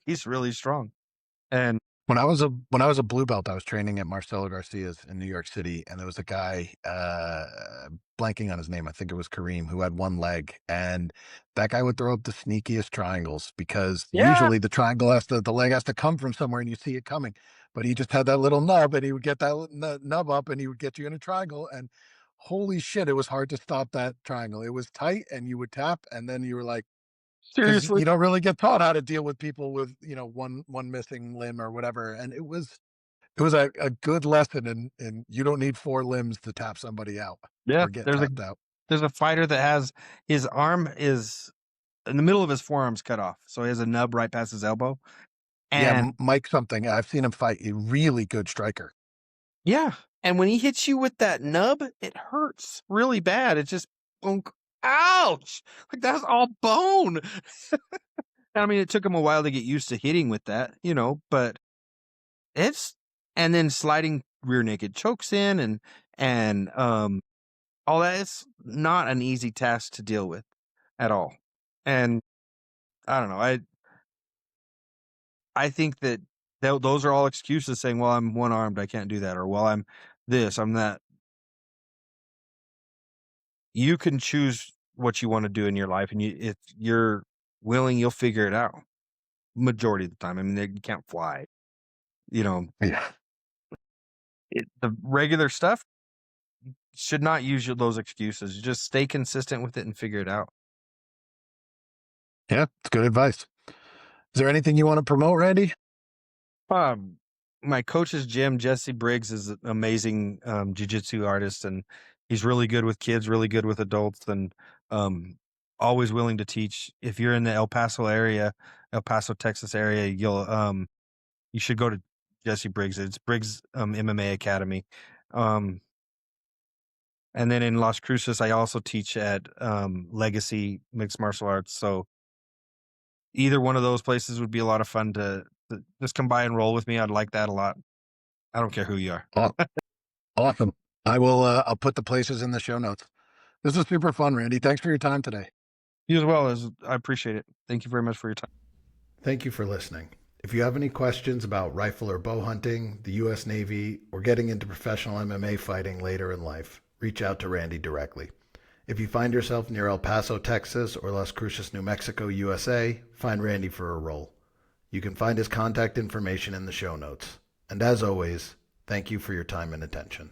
He's really strong. And When I was a blue belt, I was training at Marcelo Garcia's in New York City, and there was a guy blanking on his name. I think it was Kareem, who had one leg, and that guy would throw up the sneakiest triangles because yeah, usually the leg has to come from somewhere, and you see it coming. But he just had that little nub, and he would get that nub up, and he would get you in a triangle. And holy shit, it was hard to stop that triangle. It was tight, and you would tap, and then you were like, because seriously. you don't really get taught how to deal with people with one missing limb or whatever, and it was a good lesson, and you don't need four limbs to tap somebody out Yeah, or get tapped out. there's a fighter that has his arm is in the middle of his forearm's cut off, so he has a nub right past his elbow. Yeah, And Mike something. I've seen him fight. A really good striker. yeah, and when he hits you with that nub, it hurts really bad. It's just bonk, ouch! Like that's all bone. I mean, it took him a while to get used to hitting with that, but it's and then sliding rear naked chokes in and all that. It's not an easy task to deal with at all. And I don't know. I think that those are all excuses saying, "Well, I'm one armed, I can't do that," or "Well, I'm this, I'm that." You can choose what you want to do in your life, and if you're willing, you'll figure it out. Majority of the time, I mean, you can't fly. You know, Yeah, the regular stuff should not use those excuses. Just stay consistent with it and figure it out. yeah, it's good advice. Is there anything you want to promote, Randy? Um, my coach's gym, Jesse Briggs, is an amazing jiu-jitsu artist, and he's really good with kids, really good with adults, and um, always willing to teach. If you're in the El Paso, Texas area, you should go to Jesse Briggs. It's Briggs MMA Academy. Um, and then in Las Cruces, I also teach at Legacy Mixed Martial Arts. So either one of those places would be a lot of fun to just come by and roll with me. I'd like that a lot. I don't care who you are. Aw- Awesome. I will. I'll put the places in the show notes. This was super fun, Randy. Thanks for your time today. You as well. I appreciate it. Thank you very much for your time. Thank you for listening. If you have any questions about rifle or bow hunting, the U.S. Navy, or getting into professional MMA fighting later in life, reach out to Randy directly. If you find yourself near El Paso, Texas, or Las Cruces, New Mexico, USA, find Randy for a role. You can find his contact information in the show notes. And as always, thank you for your time and attention.